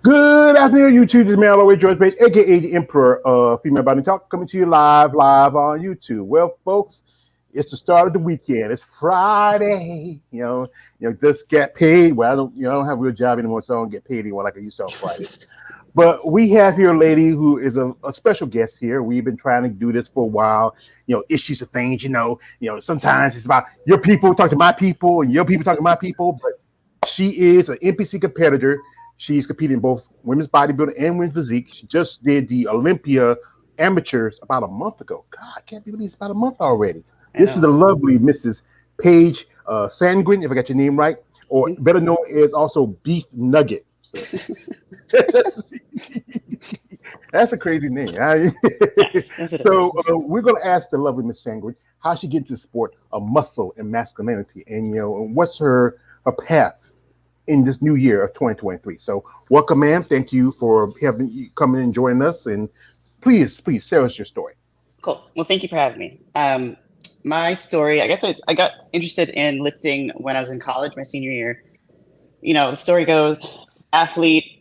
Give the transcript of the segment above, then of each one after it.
Good afternoon, YouTube. This is man always George Paige, aka the Emperor of Female Body Talk, coming to you live on YouTube. Well, folks, it's the start of the weekend. It's Friday. Just get paid. Well, I don't have a real job anymore, so I don't get paid anymore like I used to on Fridays. But we have here a lady who is a special guest here. We've been trying to do this for a while. Issues of things. Sometimes it's about your people talk to my people, and your people talk to my people. But she is an NPC competitor. She's competing in both women's bodybuilding and women's physique. She just did the Olympia amateurs about a month ago. God, I can't believe it's about a month already. This is the lovely Mrs. Paige Sandgren, if I got your name right, or better known as also Beef Nugget. So. That's a crazy name. So we're going to ask the lovely Miss Sandgren how she gets into the sport of muscle and masculinity, and what's her path in this new year of 2023. So welcome, ma'am. Thank you for coming and joining us. And please share us your story. Cool. Well, thank you for having me. My story, I guess I got interested in lifting when I was in college, my senior year. The story goes, athlete,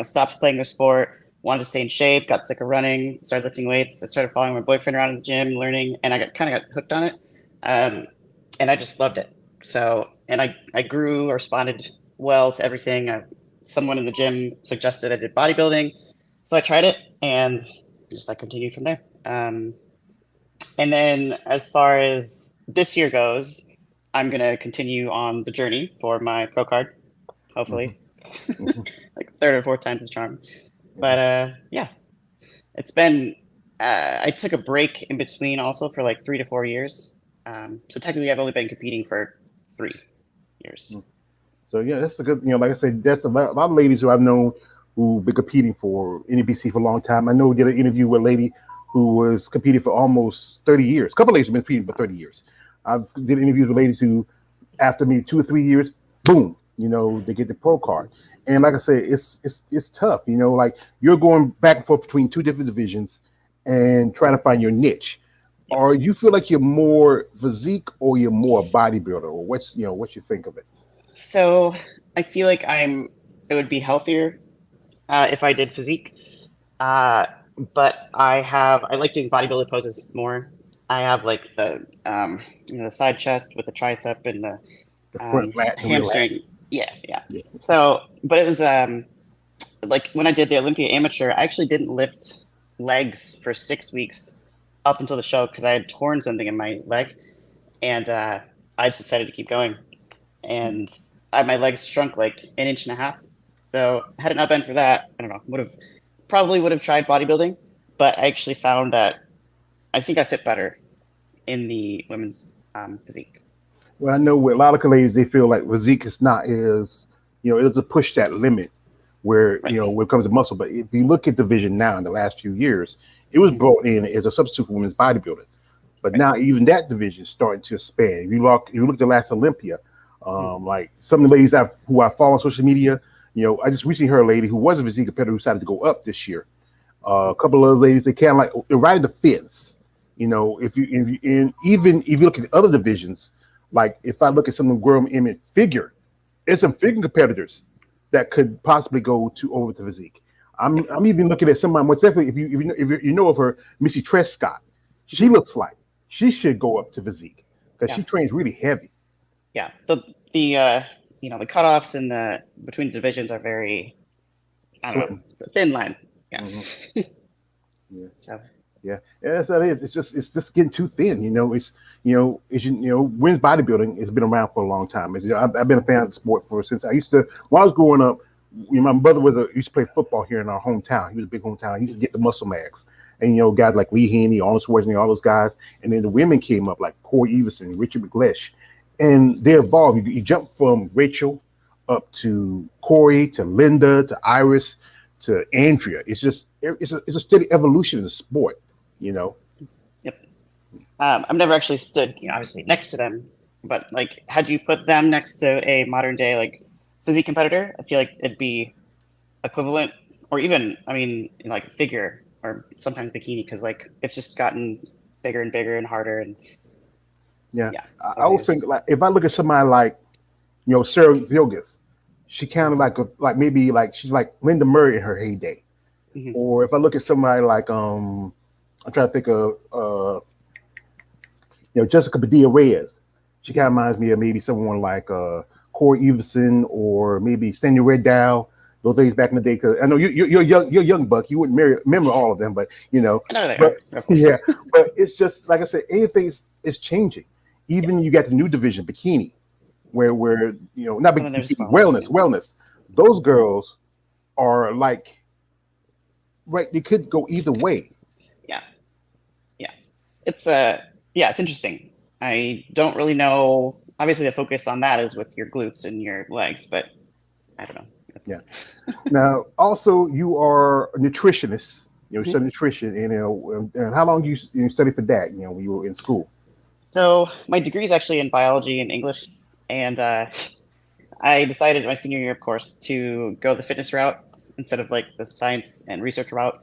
stopped playing their sport, wanted to stay in shape, got sick of running, started lifting weights. I started following my boyfriend around in the gym, learning, and I got hooked on it. And I just loved it. So, and I grew or responded well to everything. Someone in the gym suggested I did bodybuilding, so I tried it, and I continued from there. And then as far as this year goes, I'm gonna continue on the journey for my pro card, hopefully. Like third or fourth time's the charm. But yeah, it's been I took a break in between also for like 3 to 4 years. So technically I've only been competing for 3 years. So yeah, that's a good, like I said, that's a lot of ladies who I've known who've been competing for NPC for a long time. I know we did an interview with a lady who was competing for almost 30 years. A couple of ladies have been competing for 30 years. I've did interviews with ladies who, after maybe 2 or 3 years, boom, they get the pro card. And like I said, it's tough. Like you're going back and forth between 2 different divisions and trying to find your niche. Yep. Or you feel like you're more physique or you're more bodybuilder, or what you think of it? So I feel like it would be healthier if I did physique. But I like doing bodybuilder poses more. I have like the side chest with the tricep and the front lat, hamstring. Yeah. So, but it was like when I did the Olympia amateur, I actually didn't lift legs for 6 weeks up until the show because I had torn something in my leg, and I just decided to keep going. And my legs shrunk like 1.5 inches. So had it not been for that, I don't know, probably would have tried bodybuilding, but I actually found that I think I fit better in the women's physique. Well, I know with a lot of ladies, they feel like physique is not as, it'll push that limit where, right. When it comes to muscle. But if you look at the division now in the last few years, it was brought in as a substitute for women's bodybuilding. But now even that division is starting to expand. If you look at the last Olympia, like some of the ladies who I follow on social media, I just recently heard a lady who was a physique competitor who decided to go up this year. A couple of other ladies, they kind of like they're right in the fence. If you look at other divisions, like if I look at some of the world image figure, there's some figure competitors that could possibly go over to physique. I'm even looking at somebody. What's definitely if you know of her, Missy Trescott, she looks like she should go up to physique because she trains really heavy. Yeah, the cutoffs in the between the divisions are very thin line. Yeah. Mm-hmm. Yeah. So. Yeah, yes, that is. It's just getting too thin. Women's bodybuilding has been around for a long time. I've been a fan of the sport since I used to. When I was growing up, my brother used to play football here in our hometown. He was a big hometown. He used to get the muscle mags, and guys like Lee Haney, Arnold Schwarzenegger, all those guys. And then the women came up like Corey Everson, Richard McLeish, and they evolved. You jump from Rachel up to Corey to Linda to Iris to Andrea. It's a steady evolution in the sport. Yep. I've never actually stood, obviously next to them, but like, had you put them next to a modern day like physique competitor, I feel like it'd be equivalent, or even, like a figure or sometimes bikini, because like it's just gotten bigger and bigger and harder. And I always think like if I look at somebody like Sarah Vilgas, she kind of like maybe like she's like Linda Murray in her heyday. Mhm. Or if I look at somebody like I'm trying to think of Jessica Padilla Reyes. She kind of reminds me of maybe someone like Corey Everson or maybe Stanley Reddow. Those days back in the day, because I know you're young buck. You wouldn't remember all of them, but I know they but are, of course. yeah, but it's just like I said, anything is changing. Yeah. Even you got the new division, bikini, where not And then there's bikini, wellness. Yeah. wellness. Those girls are like right. They could go either way. Yeah. Yeah. It's yeah, it's interesting. I don't really know. Obviously, the focus on that is with your glutes and your legs, but I don't know. Yeah. It's Now, also, you are a nutritionist. You Mhm. study nutrition, and and how long you study for that? When you were in school. So my degree is actually in biology and English, and I decided my senior year, of course, to go the fitness route instead of like the science and research route.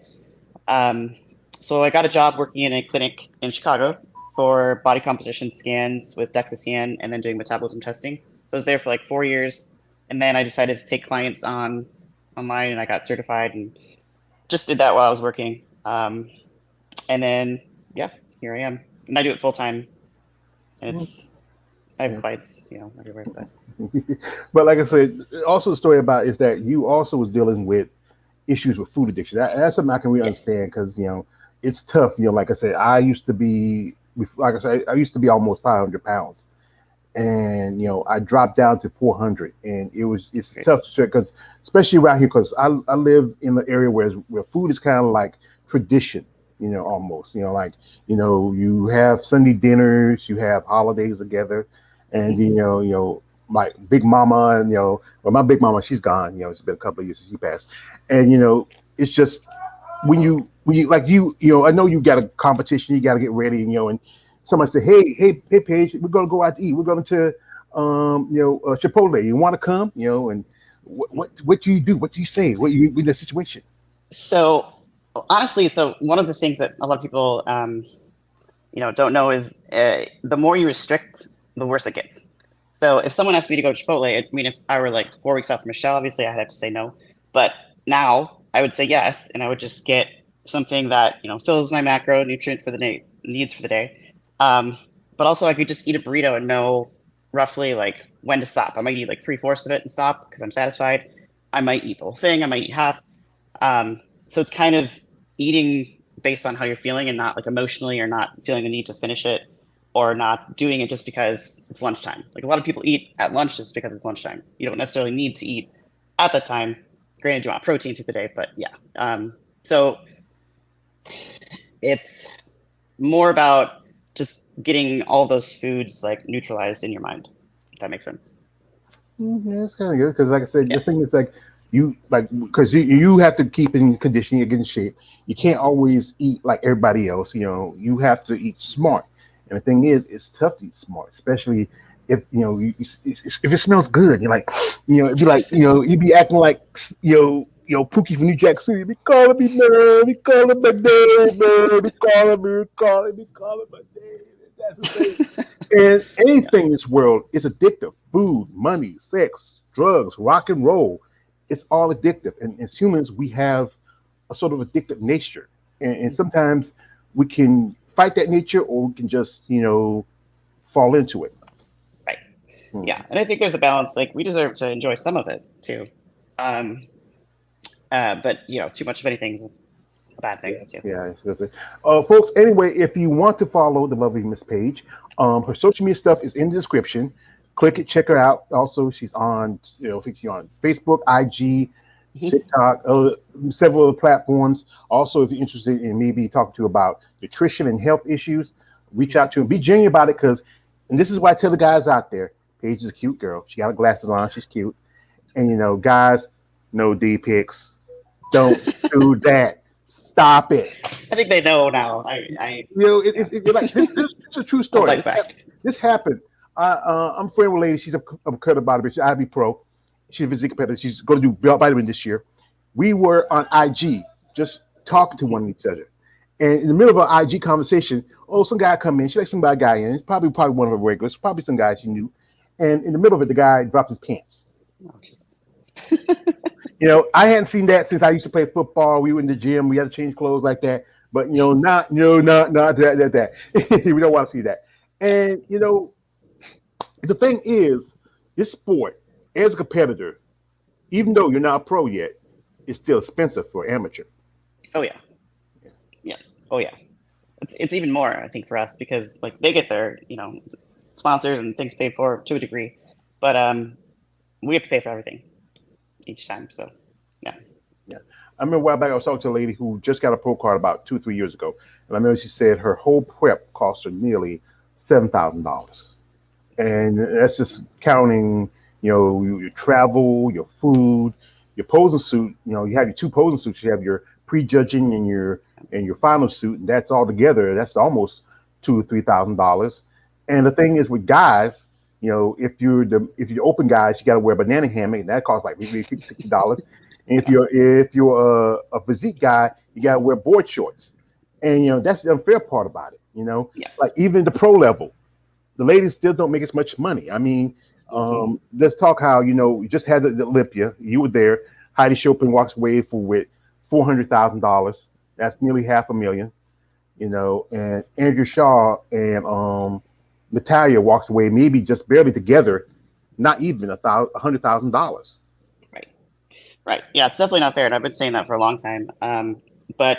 Um, so I got a job working in a clinic in Chicago for body composition scans with DEXA scan and then doing metabolism testing. So I was there for like 4 years, and then I decided to take clients on online, and I got certified and just did that while I was working. And then yeah, here I am, and I do it full time, and it's I have Yeah. clients, everywhere. But But like I said, also the story about is that you also was dealing with issues with food addiction. That's something I can really yeah, understand because it's tough. Like I said, I used to be like I said, I used to be almost 500 pounds, and I dropped down to 400, and it's great. tough because especially around here because I live in the area where food is kind of like tradition. Almost. Like you have Sunday dinners, you have holidays together, and Mhm. my big mama and well my big mama she's gone. It's been a couple of years since she passed, and it's just when you like I know you got a competition, you got to get ready, and somebody say, hey Paige, we're gonna go out to eat, we're going to Chipotle, you want to come, and what do you do, what do you say, what you in the situation? So honestly, so one of the things that a lot of people don't know is the more you restrict, the worse it gets. So if someone asked me to go to Chipotle, I mean, if I were like 4 weeks out from Michelle, obviously I'd have to say no. But now I would say yes, and I would just get something that fills my macronutrient for the day needs for the day. Um, but also I could just eat a burrito and know roughly like when to stop. I might eat like 3/4 of it and stop because I'm satisfied. I might eat the whole thing. I might eat half. So it's kind of eating based on how you're feeling and not like emotionally or not feeling the need to finish it or not doing it just because it's lunchtime. Like a lot of people eat at lunch just because it's lunchtime. You don't necessarily need to eat at that time. Granted, you want protein through the day, but yeah. So it's more about just getting all those foods like neutralized in your mind, if that makes sense. Yeah, it's kind of good because, like I said, the Yeah. thing is like you like because you have to keep in condition, you get in shape. You can't always eat like everybody else. You have to eat smart. And the thing is, it's tough to eat smart, especially if if it smells good. You're like, it'd be like you'd be acting like Pookie from New Jack City. Be calling me man, be calling my name, man, be calling my name. That's the thing. And Yeah. anything in this world is addictive. Food, money, sex, drugs, rock and roll. It's all addictive. And as humans, we have a sort of addictive nature. And sometimes we can fight that nature or we can just, fall into it. Right. Hmm. Yeah. And I think there's a balance. Like we deserve to enjoy some of it too. Um, but too much of anything is a bad thing too. Yeah, it's good. Folks, anyway, if you want to follow the lovely Miss Page, her social media stuff is in the description. Click it, check her out. Also, she's on, I think she's on Facebook, IG, Mhm. TikTok, several other platforms. Also, if you're interested in maybe talking to about nutrition and health issues, reach out to her. Be genuine about it because, and this is why I tell the guys out there, Paige is a cute girl. She got her glasses on. She's cute. And, guys, no D pics. Don't do that. Stop it. I think they know now. I yeah. It's like this is a true I'll story. bite back. This happened. I'm friend with a lady. She's a cut about it. She's IB pro. She's a physique competitor. She's going to do bodybuilding this year. We were on IG, just talking to one another. And in the middle of our IG conversation, some guy come in. She let some guy in. It's probably one of her regulars. Probably some guy she knew. And in the middle of it, the guy dropped his pants. Oh, I hadn't seen that since I used to play football. We were in the gym. We had to change clothes like that. But not that. We don't want to see that. And the thing is, this sport, as a competitor, even though you're not a pro yet, it's still expensive for amateur. Oh yeah, yeah. Oh yeah. It's even more, I think, for us because like they get their sponsors and things paid for to a degree, but we have to pay for everything each time. So yeah. Yeah. I remember a while back I was talking to a lady who just got a pro card about 2, 3 years ago. And I remember she said her whole prep cost her nearly $7,000. And that's just counting, your travel, your food, your posing suit. You have your two posing suits. You have your prejudging and your final suit, and that's all together. That's almost $2,000 or $3,000. And the thing is with guys, if you're open guys, you got to wear a banana hammock, and that costs like maybe $50, $60. And if you're a physique guy, you got to wear board shorts. And that's the unfair part about it. Yeah. Like even the pro level, the ladies still don't make as much money. I mean, let's talk how you just had the Olympia. You were there. Heidi Chopin walks away with $400,000. That's nearly $500,000. And Andrew Shaw and Natalia walks away maybe just barely together, not even $100,000. Right. Yeah, it's definitely not fair, and I've been saying that for a long time. But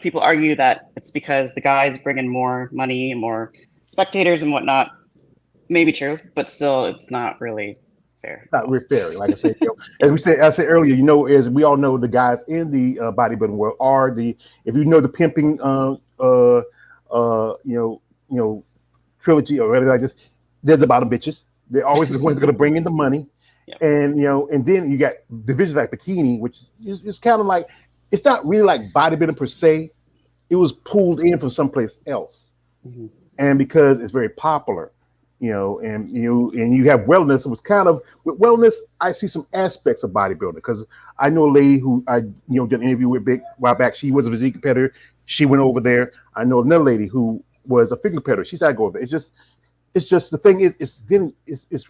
people argue that it's because the guys bring in more money and more spectators and whatnot. Maybe true, but still, it's not really fair. Not really fair, like I said. As I said earlier, as we all know, the guys in the bodybuilding world are if you know the pimping, trilogy or whatever like this, they're the bottom bitches. They're always the ones going to bring in the money. Yeah. And then you got divisions like bikini, which is kind of like, it's not really like bodybuilding per se. It was pulled in from someplace else. Mm-hmm. And because it's very popular, and you have wellness. It was kind of with wellness. I see some aspects of bodybuilding because I know a lady who I did an interview with big while back. She was a physique competitor. She went over there. I know another lady who was a figure competitor. She started going over there. It's just the thing is it's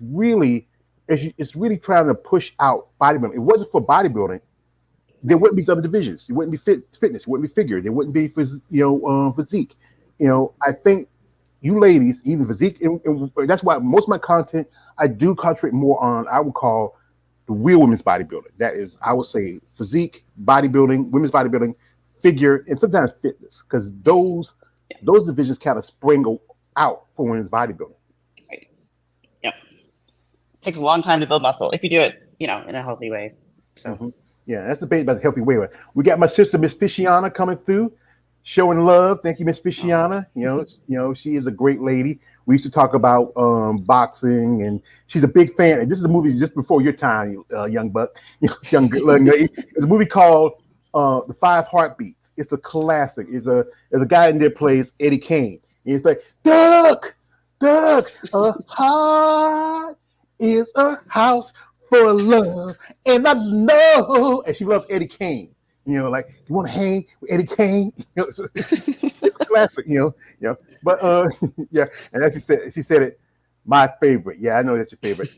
really trying to push out bodybuilding. It wasn't for bodybuilding, there wouldn't be subdivisions. It wouldn't be fitness. It wouldn't be figure. There wouldn't be physique. I think you ladies, even physique, and that's why most of my content I do concentrate more on. I would call the real women's bodybuilding. That is, I would say physique, bodybuilding, women's bodybuilding, figure, and sometimes fitness, because those divisions kind of spring out for women's bodybuilding. Right. Yep. It takes a long time to build muscle if you do it, in a healthy way. So. Mm-hmm. Yeah, that's the debate about the healthy way. We got my sister, Miss Fishiana, coming through, showing love. Thank you, Miss Fishiana. She is a great lady. We used to talk about boxing, and she's a big fan. And this is a movie just before your time, young buck, young lady. It's a movie called The Five Heartbeats. It's a classic. There's a guy in there plays Eddie Kane. And he's like, Doug, a heart is a house for love, and I know, and she loves Eddie Kane. Like, you want to hang with Eddie Kane? It's a classic. But yeah, and as she said it, my favorite. Yeah, I know that's your favorite.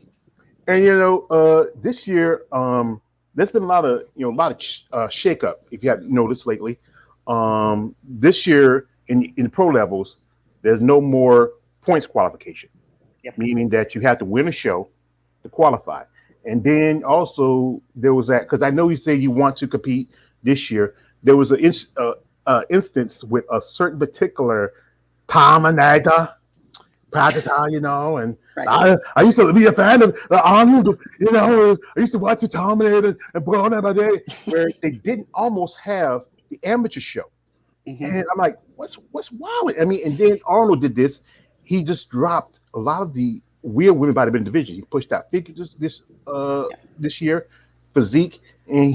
And this year, there's been a lot of shakeup. If you have noticed lately, this year in the pro levels, there's no more points qualification. Yep. Meaning that you have to win a show to qualify. And then also there was that, because I know you say you want to compete this year. There was an instance with a certain particular Terminator, and right. I used to be a fan of Arnold. I used to watch the Terminator and put on that my day, where they didn't almost have the amateur show. Mm-hmm. And I'm like, what's wrong with it? I mean, and then Arnold did this. He just dropped a lot of the real women bodybuilding division. He pushed out figure this year, physique, and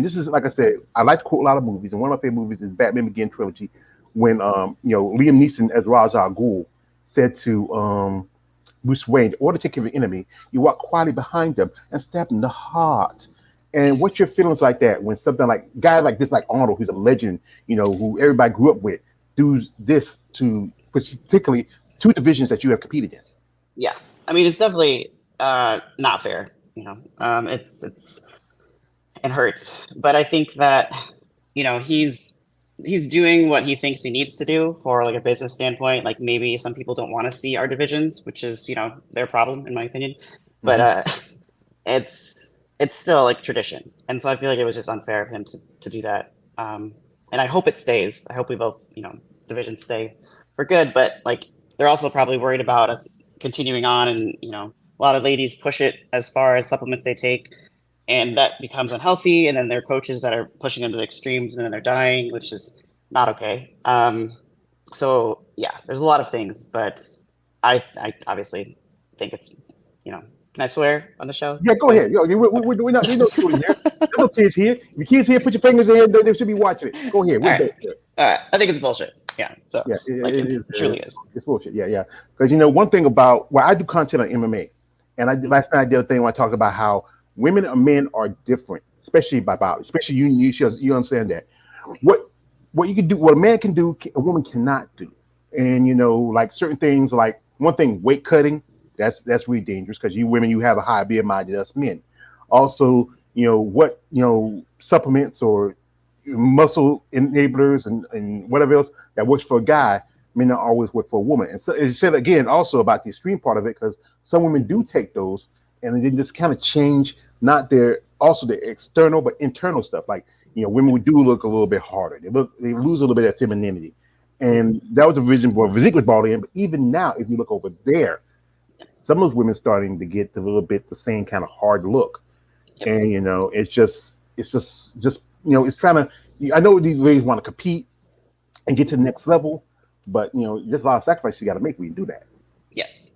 this is, like I said, I like to quote a lot of movies, and one of my favorite movies is Batman Begins trilogy, when Liam Neeson as Ra's al Ghul said to Bruce Wayne, in order to take care of your enemy, you walk quietly behind them and stab them in the heart. And what's your feelings like that when something like guy like this, like Arnold, who's a legend, who everybody grew up with, do this to particularly two divisions that you have competed in? Yeah, I mean, it's definitely not fair. it hurts. But I think that, he's doing what he thinks he needs to do for like a business standpoint. Like maybe some people don't want to see our divisions, which is, their problem in my opinion. But it's still like tradition. And so I feel like it was just unfair of him to do that. And I hope it stays. I hope we both, divisions stay for good, but like they're also probably worried about us continuing on, and a lot of ladies push it as far as supplements they take, and that becomes unhealthy, and then there are coaches that are pushing them to the extremes and then they're dying, which is not okay. So yeah, there's a lot of things, but I obviously think it's, can I swear on the show? Yeah, go ahead. Yo, we're not, there's no children here. There's no kids here. If your kids here, put your fingers in. They should be watching it. Go ahead. All right. I think it's bullshit. Yeah. So yeah, it truly is. It's bullshit. Yeah. Because one thing about I do content on MMA, and last night I did a thing when I talked about how women and men are different, especially by body. Especially you understand that. What you can do, what a man can do, a woman cannot do. And like certain things, like one thing, weight cutting. That's really dangerous because you women, you have a higher BMI than us men. Also, what supplements or muscle enablers and whatever else that works for a guy may not always work for a woman. And so it said again also about the extreme part of it, because some women do take those and then just kind of change not their external but internal stuff. Like women do look a little bit harder. They lose a little bit of femininity, and that was the reason where physique was brought in. But even now, if you look over there, some of those women starting to get a little bit the same kind of hard look. Yep. And it's just it's trying to. I know these ladies want to compete and get to the next level, but there's a lot of sacrifices you got to make when you do that. Yes.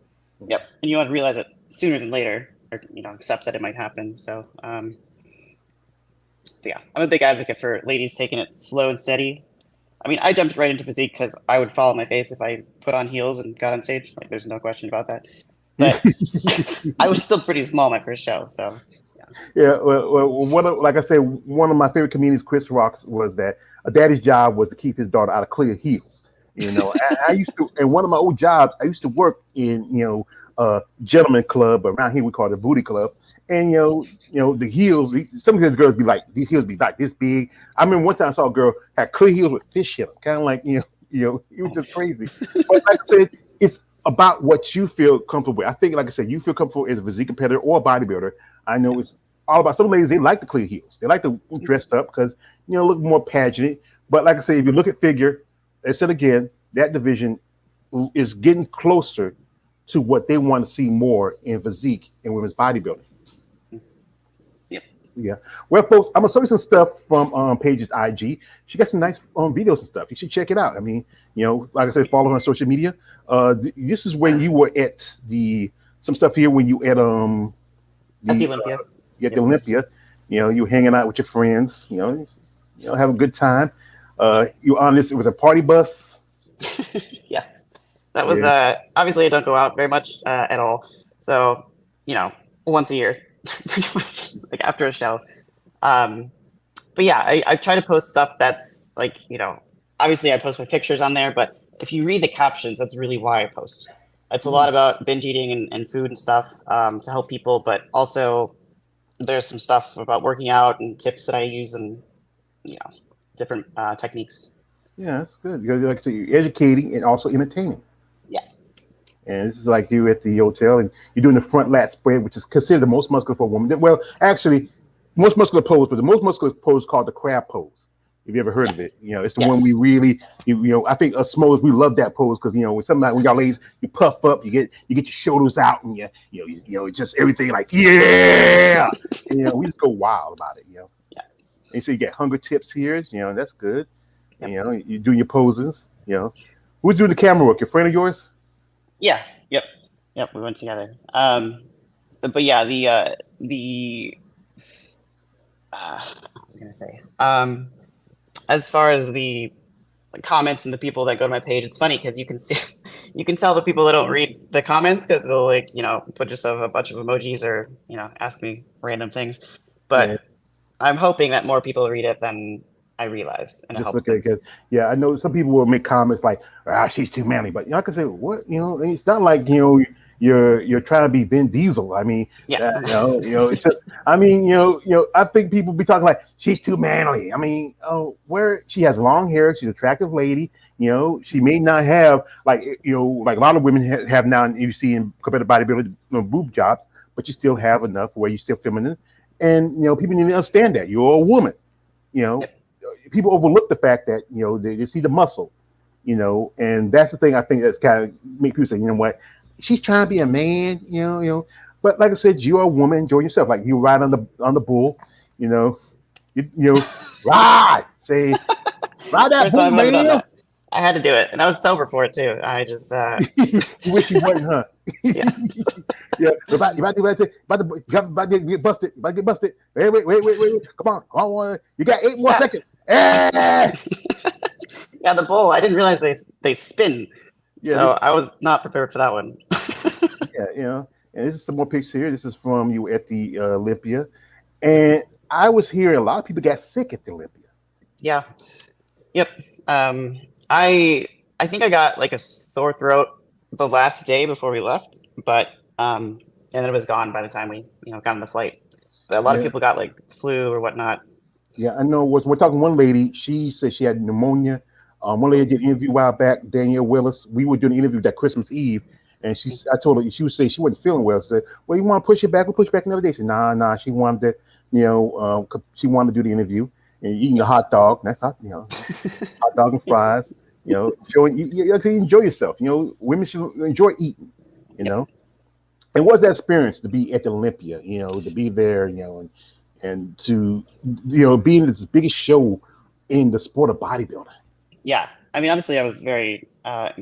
Yep. And you want to realize it sooner than later, or accept that it might happen. So, yeah, I'm a big advocate for ladies taking it slow and steady. I mean, I jumped right into physique because I would fall on my face if I put on heels and got on stage. Like, there's no question about that. But I was still pretty small my first show, so yeah. Well, like I said, one of my favorite comedians, Chris Rock, was that a daddy's job was to keep his daughter out of clear heels. I used to, and one of my old jobs, I used to work in a gentleman club, but around here we call it a booty club. And the heels, some of these girls be like, these heels be like this big. I remember one time I saw a girl had clear heels with fish in them, kind of like it was just crazy. But like I said, it's about what you feel comfortable with. I think, like I said, you feel comfortable as a physique competitor or a bodybuilder. I know it's all about some ladies. They like the clear heels. They like to dress up because look more pageant. But like I say, if you look at figure, I said again, that division is getting closer to what they want to see more in physique in women's bodybuilding. Yep. Yeah. Well, folks, I'm gonna show you some stuff from Paige's IG. She got some nice videos and stuff. You should check it out. I mean, like I said, follow her on social media. This is when you were at some stuff here when you at the Olympia. At the Olympia. You were hanging out with your friends. Have a good time. You on this? It was a party bus. Yes, that was obviously I don't go out very much at all. So once a year, pretty much, like after a show. But yeah, I try to post stuff that's like obviously I post my pictures on there, but if you read the captions, that's really why I post. It's a lot about binge eating and food and stuff to help people, but also there's some stuff about working out and tips that I use and different techniques. Yeah, that's good. Like I said, you're educating and also entertaining. Yeah. And this is like you at the hotel and you're doing the front lat spread, which is considered the most muscular for a woman. Well, actually, most muscular pose, but the most muscular pose called the crab pose. If you ever heard of it, it's the one we really, I think us smokers, we love that pose because sometimes when y'all ladies, you puff up, you get your shoulders out, and you just everything like we just go wild about it, Yeah. And so you get hunger tips here, that's good. Yep. You do your poses, Who's doing the camera work? Your friend of yours? Yeah. Yep. We went together. But yeah, I was gonna say, as far as the comments and the people that go to my page, it's funny because you can tell the people that don't read the comments because they'll put just a bunch of emojis or ask me random things. But I'm hoping that more people read it than I realize, and it helps. Because I know some people will make comments like, she's too manly, but I can say what and it's not like you're trying to be Vin Diesel. I mean, Yeah. it's just. I mean, I think people be talking like she's too manly. I mean, where she has long hair, she's an attractive lady. She may not have like like a lot of women have now. You see in compared to bodybuilding, boob jobs, but you still have enough where you're still feminine, and people need to understand that you're a woman. You know, Yep. people overlook the fact that they see the muscle. And that's the thing I think that's kind of make people say, what, she's trying to be a man. But like I said, you're a woman, enjoy yourself. Like you ride on the bull. You know, ride, say ride that First bull, time I've ever done man. that. I had to do it, and I was sober for it too. I just, You wish you wasn't, huh? yeah. Yeah, you about to get busted. You about to get busted. Wait. Come on. You got 8 more Yeah. seconds. Eh! Yeah, the bowl. I didn't realize they spin, Yeah, so I was not prepared for that one. yeah. And this is some more pictures here. This is from you at the Olympia, and I was hearing a lot of people got sick at the Olympia. Yeah. Yep. Um, I think I got like a sore throat the last day before we left, but and then it was gone by the time we got on the flight. But a lot of Yeah, people got like flu or whatnot. yeah. I know. We're talking one lady. She said she had pneumonia. One lady did an interview a while back. Danielle Willis. We were doing an interview that Christmas Eve, and I told her she was saying she wasn't feeling well. I said, "Well, you want to push it back? We'll push it back another day." She said, "Nah." She wanted to, she wanted to do the interview and eating a hot dog. That's hot, hot dog and fries. Showing you actually enjoy yourself. Women should enjoy eating. You Yep. know, and what's that experience to be at the Olympia? To be there. And to be in this biggest show in the sport of bodybuilding. Yeah. I mean, obviously, I was very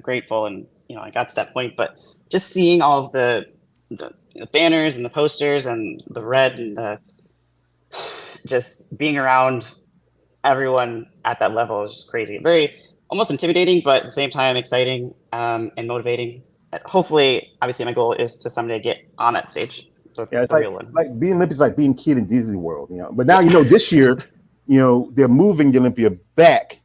grateful, and I got to that point. But just seeing all of the banners and the posters and the red and the just being around everyone at that level is just crazy. Very almost intimidating, but at the same time exciting and motivating. Hopefully, obviously, my goal is to someday get on that stage, Yeah, it's the real one. like being Olympics, like being a kid in Disney World. But now this year, they're moving the Olympia back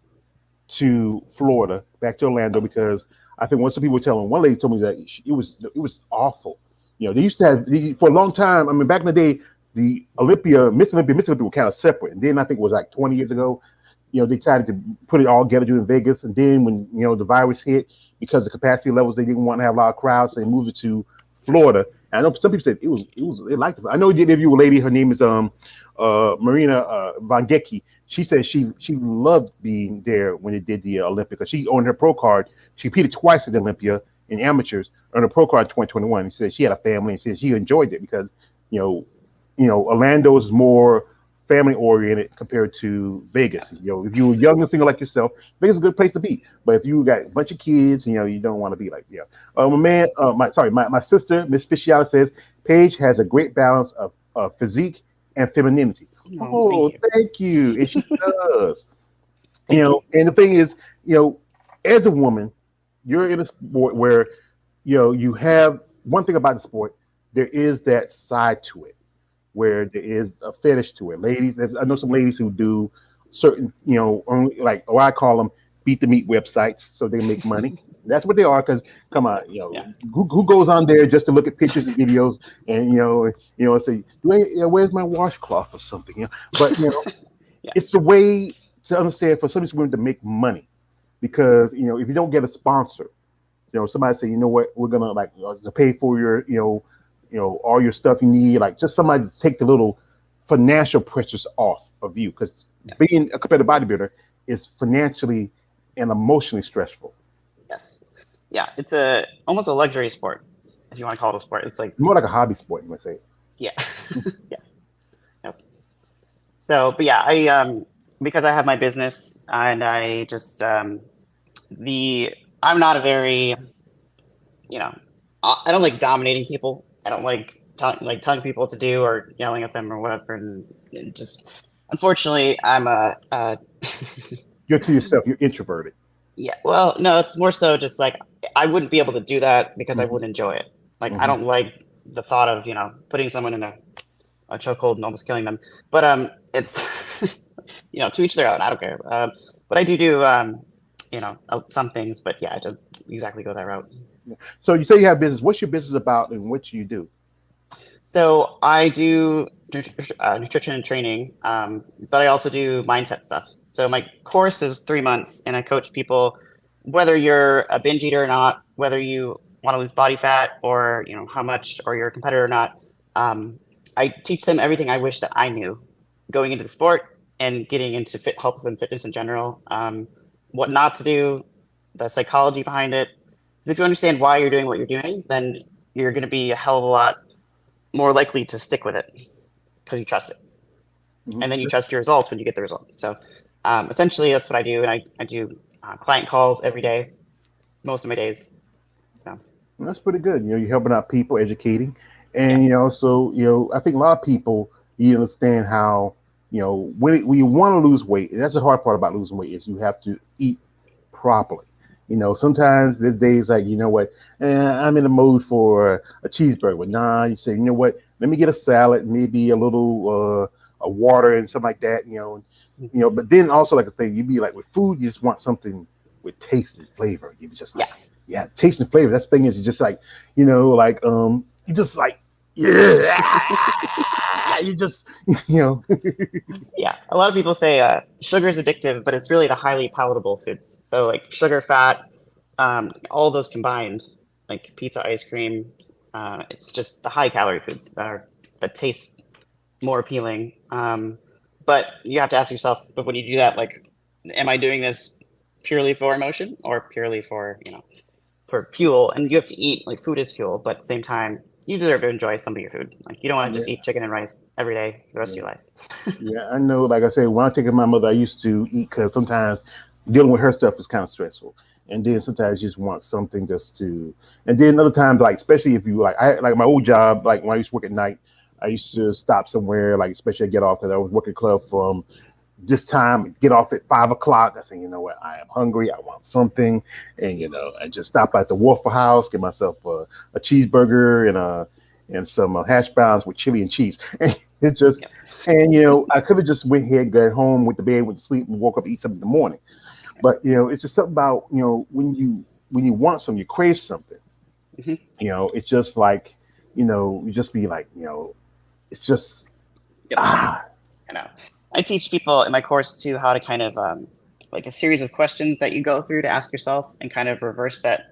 to Florida, back to Orlando, because I think once some people were telling one lady told me that it was awful. They used to have for a long time. I mean, back in the day, the Miss Olympia were kind of separate, and then I think it was like 20 years ago. They decided to put it all together, do it in Vegas, and then when the virus hit, because of the capacity levels, they didn't want to have a lot of crowds, so they moved it to Florida. And I know some people said they liked it. I know you did interview a lady. Her name is Marina Von Gecki. She said she loved being there when they did the Olympic. She owned her pro card. She competed twice at the Olympia in amateurs, earned a pro card in 2021. She said she had a family and she enjoyed it because Orlando is more family oriented compared to Vegas. If you're young and single like yourself, Vegas is a good place to be. But if you got a bunch of kids, you don't want to be like, yeah. My sister, Miss Fisciala, says Paige has a great balance of physique and femininity. Oh, thank you. And she does. And the thing is, as a woman, you're in a sport where, you have one thing about the sport, there is that side to it where there is a fetish to it. Ladies, I know some ladies who do certain, only like, I call them beat the meat websites so they make money. That's what they are. Because come on, who goes on there just to look at pictures and videos and say, where's my washcloth or something? But it's a way to understand for some of these women to make money, because if you don't get a sponsor, somebody say, what, we're gonna like to pay for your all your stuff you need, like just somebody to take the little financial pressures off of you, because being a competitive bodybuilder is financially and emotionally stressful. Yes. Yeah, it's almost a luxury sport, if you want to call it a sport. It's like more like a hobby sport, you might say. Yeah. Yeah. Yep. So, but yeah, I because I have my business and I just I'm not a very I don't like dominating people. I don't like telling people what to do or yelling at them or whatever. And just unfortunately, I'm You're to yourself. You're introverted. Yeah. Well, no, it's more so just like I wouldn't be able to do that because I wouldn't enjoy it. Like I don't like the thought of putting someone in a chokehold and almost killing them. But it's to each their own. I don't care. But I do some things. But yeah, I don't exactly go that route. So you say you have business. What's your business about, and what do you do? So I do nutrition and training, but I also do mindset stuff. So my course is 3 months, and I coach people, whether you're a binge eater or not, whether you want to lose body fat or how much, or you're a competitor or not. Um, I teach them everything I wish that I knew going into the sport and getting into health and fitness in general. What not to do, the psychology behind it. Because if you understand why you're doing what you're doing, then you're going to be a hell of a lot more likely to stick with it because you trust it. Mhm. And then you trust your results when you get the results. So essentially, that's what I do. And I do client calls every day, most of my days. So, Well, that's pretty good. You're helping out people, educating, yeah. and so I think a lot of people you understand how when you want to lose weight, and that's the hard part about losing weight is you have to eat properly. Sometimes there's days like what, I'm in the mood for a cheeseburger. But nah, you say what, let me get a salad, maybe a little a water and something like that. But then also like a thing, you be like with food, you just want something with taste and flavor. You be just Yeah. like, yeah, taste and flavor. That's the thing is you just like, like you just like, yeah, you just you know. Yeah. A lot of people say sugar is addictive, but it's really the highly palatable foods. So, like sugar, fat, all those combined, like pizza, ice cream, it's just the high calorie foods that taste more appealing. But you have to ask yourself, but when you do that, like, am I doing this purely for emotion or purely for fuel? And you have to eat, like, food is fuel, but at the same time, you deserve to enjoy some of your food. Like, you don't want to just Yeah, eat chicken and rice every day for the rest of yeah. your life. Yeah, I know. Like I said, when I take care of my mother, I used to eat because sometimes dealing with her stuff is kind of stressful, and then sometimes you just want something just to. And then other times, like especially if you like my old job, like when I used to work at night, I used to stop somewhere, like especially I get off because I was working club from this time, get off at 5 o'clock. I say, you know what, I am hungry, I want something, and I just stop at the Waffle House, get myself a cheeseburger and some hash browns with chili and cheese. And it just, Yep. and I could have just went ahead, got home, went to bed, went to sleep, and woke up, eat something in the morning. But it's just something about when you want something, you crave something. Hmm. It's just like you just be like it's just Yep. ah. I know. I teach people in my course too how to kind of like a series of questions that you go through to ask yourself and kind of reverse that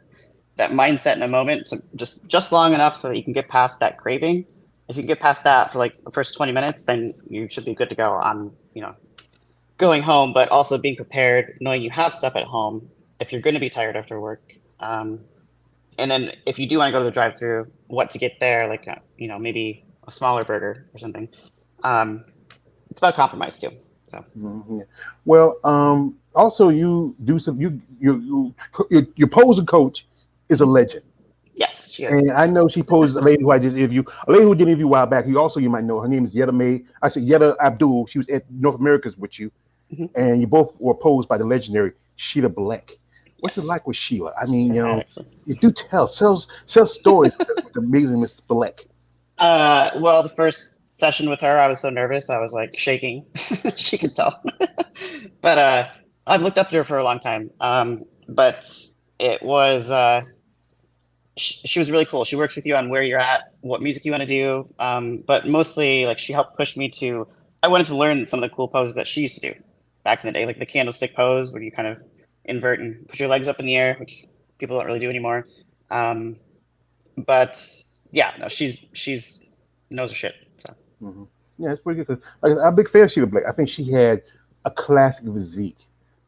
mindset in a moment, so just long enough so that you can get past that craving. If you can get past that for like the first 20 minutes, then you should be good to go on, going home, but also being prepared, knowing you have stuff at home if you're going to be tired after work. And then if you do want to go to the drive-through, what to get there, like, maybe a smaller burger or something. Um, it's about compromise too. So, Mhm, yeah. Well, also you do some your posing coach is a mhm. legend, Yes, she is. and I know she poses a lady who I just interviewed, a lady who did interview a while back. You might know her name is Yetta May. I said Yetta Abdul. She was at North America's with you, Mhm. and you both were posed by the legendary Sheila Black. What's it Yes, like with Sheila? I she's mean, fantastic. you do tell stories with the amazing Mr. Black. Well, the first session with her, I was so nervous. I was like shaking. She could tell. But I've looked up to her for a long time. But it was she was really cool. She works with you on where you're at, what music you want to do. But mostly, like, she helped push me to. I wanted to learn some of the cool poses that she used to do back in the day, like the candlestick pose, where you kind of invert and put your legs up in the air, which people don't really do anymore. Um, but yeah, no, she's knows her shit. So Hmm. Yeah, it's pretty good. 'Cause, like, I'm a big fan of Sheila Black. I think she had a classic physique,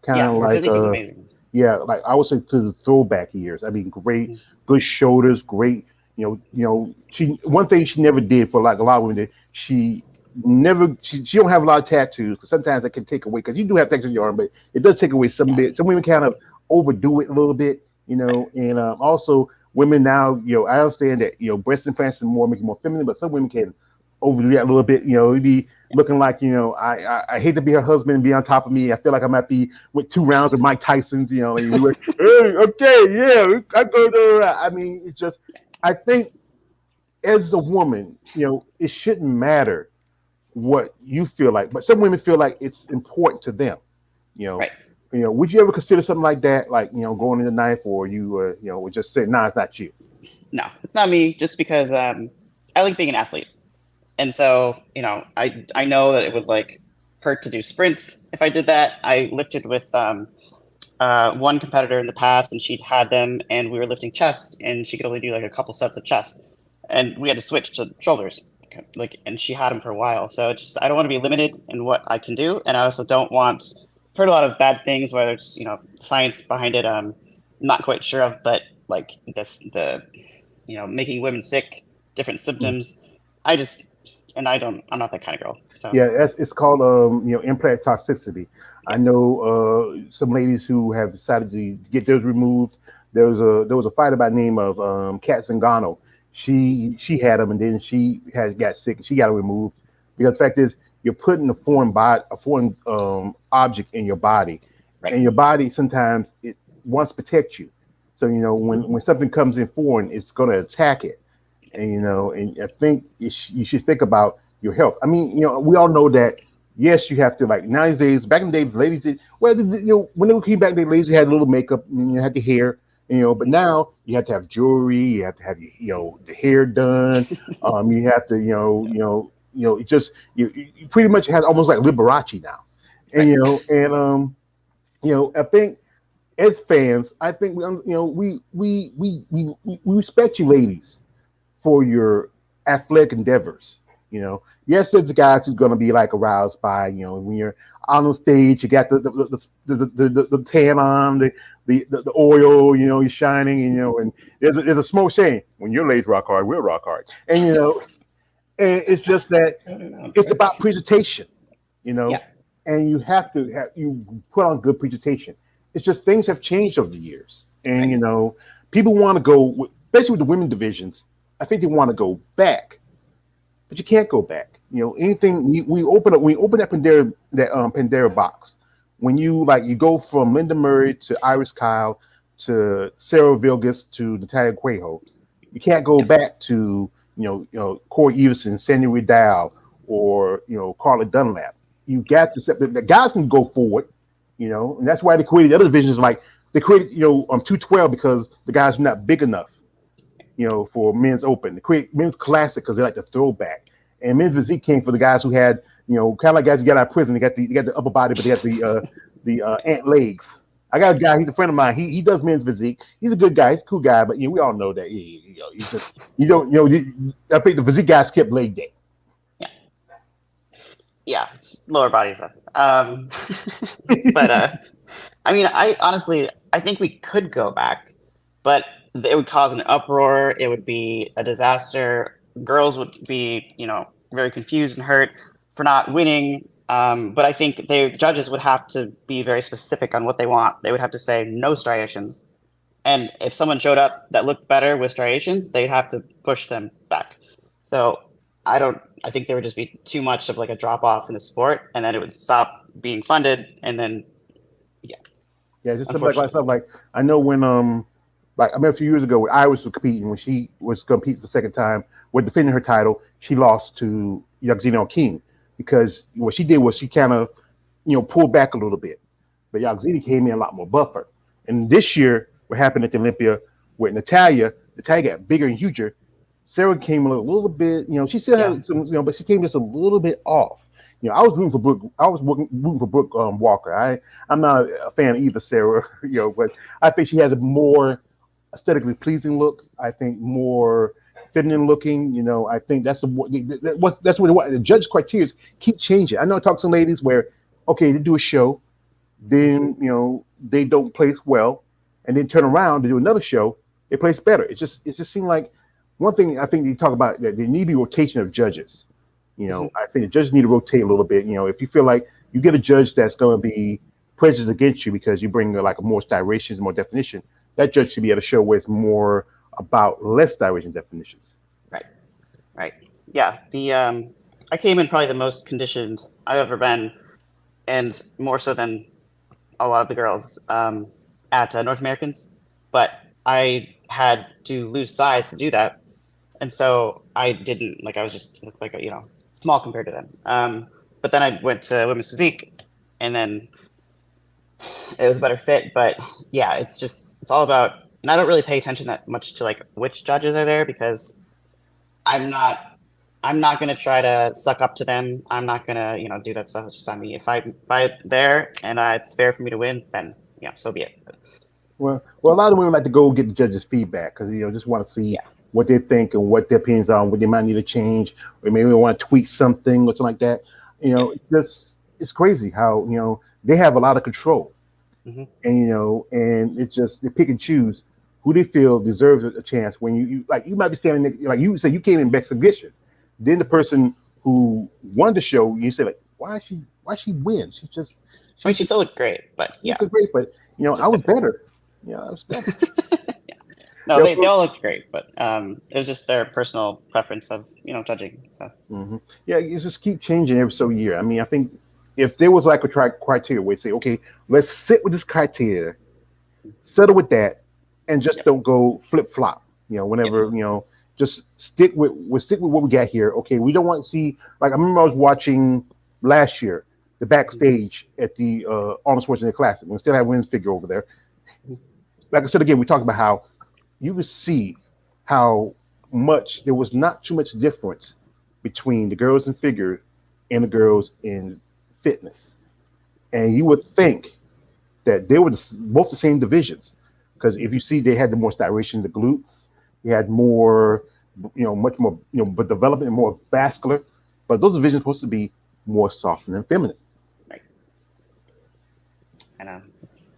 kind yeah, of her like physique was amazing. yeah, like I would say to the throwback years. I mean, great, Mhm. good shoulders, great. She one thing she never did for like a lot of women did. She don't have a lot of tattoos because sometimes that can take away because you do have tattoos on your arm, but it does take away some Yeah, bit. Some women kind of overdo it a little bit, right. and also women now, I understand that breast implants are more make you more feminine, but some women can overdo that a little bit. It'd be looking like I hate to be her husband and be on top of me. I feel like I'm at the with 2 rounds with Mike Tyson's. And we were hey, okay, yeah, I go there. I mean, it's just I think as a woman, it shouldn't matter what you feel like, but some women feel like it's important to them. You know, Right. would you ever consider something like that, like going in the knife, or you would just say, "Nah, it's not you." No, it's not me. Just because I like being an athlete, and so I know that it would like hurt to do sprints if I did that. I lifted with one competitor in the past, and she'd had them, and we were lifting chest, and she could only do like a couple sets of chest, and we had to switch to shoulders. Like, and she had them for a while, so it's just I don't want to be limited in what I can do, and I also don't want. I've heard a lot of bad things, whether it's science behind it. Not quite sure of, but like the making women sick, different Mm. symptoms. I just and I don't. I'm not that kind of girl. So Yeah, it's called implant toxicity. I yeah, know some ladies who have decided to get theirs removed. There was a fighter by the name of Kat Zingano. She had them, and then she had got sick, and she got it removed because the fact is you're putting a foreign object in your body, right. and your body sometimes it wants to protect you. So when something comes in foreign, it's going to attack it, and I think you should think about your health. I mean, we all know that. Yes, you have to like nowadays. Back in the day, the ladies did well. When they came back, the ladies had a little makeup, and you had the hair, But now you have to have jewelry. You have to have the hair done. You have to, it just you pretty much have almost like Liberace now, and Right. I think as fans, I think we respect you ladies for your athletic endeavors. Yes, there's the guys who's going to be like aroused by when you're on the stage, you got the tan on, the oil, you're shining, and there's a smoke saying when your ladies rock hard, we'll rock hard, and it's just that it's about presentation, you Yeah. know, and you have to you put on good presentation. It's just things have changed over the years, and Right. people want to go, especially with the women divisions. I think they want to go back, but you can't go back. Anything we open that Pandora box. When you go from Linda Murray to Iris Kyle to Sarah Vilgas to Natalia Quajo, you can't go Yep. back to Corey Everson, Sandy Riddell, or Carla Dunlap. You got to the guys can go forward, and that's why they created the other divisions. Like they created 212 because the guys are not big enough for men's open. They create men's classic because they like the throwback. And men's physique came for the guys who had, kind of like guys who got out of prison. They got the upper body, but they got the ant legs. I got a guy. He's a friend of mine. He does men's physique. He's a good guy. He's a cool guy. But we all know that. He's just you don't. I think the physique guys skip leg day. Yeah. Yeah. It's lower body stuff. But I mean, I honestly, I think we could go back, but it would cause an uproar. It would be a disaster. Girls would be, very confused and hurt for not winning. But I think the judges would have to be very specific on what they want. They would have to say no striations. And if someone showed up that looked better with striations, they'd have to push them back. So I think there would just be too much of like a drop off in the sport, and then it would stop being funded. And then, yeah, Yeah, just unfortunately. stuff like I know when like I remember a few years ago when Iris was competing, when she was competing for the second time with defending her title, she lost to Yaxina King because what she did was she kind of pulled back a little bit, but Yaxina came in a lot more buffer. And this year, what happened at the Olympia with Natalia got bigger and huger. Sarah came a little bit, she still Yeah. had some, but she came just a little bit off. I was rooting for Brooke. I was rooting for Brooke Walker. I'm not a fan of either Sarah, but I think she has a more aesthetically pleasing look. I think more feminine looking. I think that's that's what the judge criteria keep changing. I know I talk to some ladies where okay, they do a show, then they don't place well, and then turn around to do another show, they place better. It just seemed like one thing I think they talk about that there need to be rotation of judges. Mhm. I think the judges need to rotate a little bit. If you feel like you get a judge that's going to be prejudiced against you because you bring like a more styrations, more definition, that judge should be at a show where it's more about less styration definitions. Right. Right. Yeah. I came in probably the most conditioned I've ever been, and more so than a lot of the girls at North Americans. But I had to lose size to do that, and so I didn't like. I was just looked like small compared to them. But then I went to women's physique, and then it was a better fit. But yeah, it's all about. And I don't really pay attention that much to like which judges are there because I'm not I'm not gonna try to suck up to them. I'm not gonna do that stuff. It's just on me. If I there and it's fair for me to win, then so be it. Well, a lot of women like to go get the judges' feedback because just want to see Yeah, what they think and what their opinions are, what they might need to change, or maybe they want to tweak something or something like that. yeah, It's crazy how they have a lot of control, hmm and and it's just they pick and choose who they feel deserves a chance. When you might be standing next, like you said, you came in exhibition, then the person who won the show, you say like, why she win? I mean, She's she just still looked great, but she yeah, did great, but I just was different. better. I was better. Yeah. No, Yeah, they all looked great, but it was just their personal preference of judging. So hmm yeah, you just keep changing every so year. I mean, I think if there was like a criteria where you say, okay, let's sit with this criteria, settle with that, and just yep, don't go flip flop. yep, Whenever just stick with what we got here. Okay, we don't want to see like I remember I was watching last year the mhm, backstage at the Arnold Schwarzenegger Classic. We still have women's figure over there. mhm, Like I said again, we talked about how you could see how much there was not too much difference between the girls in figure and the girls in fitness. And you would think that they were both the same divisions because if you see they had the more styration in the glutes, they had more, much more, but development and more vascular. But those divisions are supposed to be more soft and feminine. right. I know it's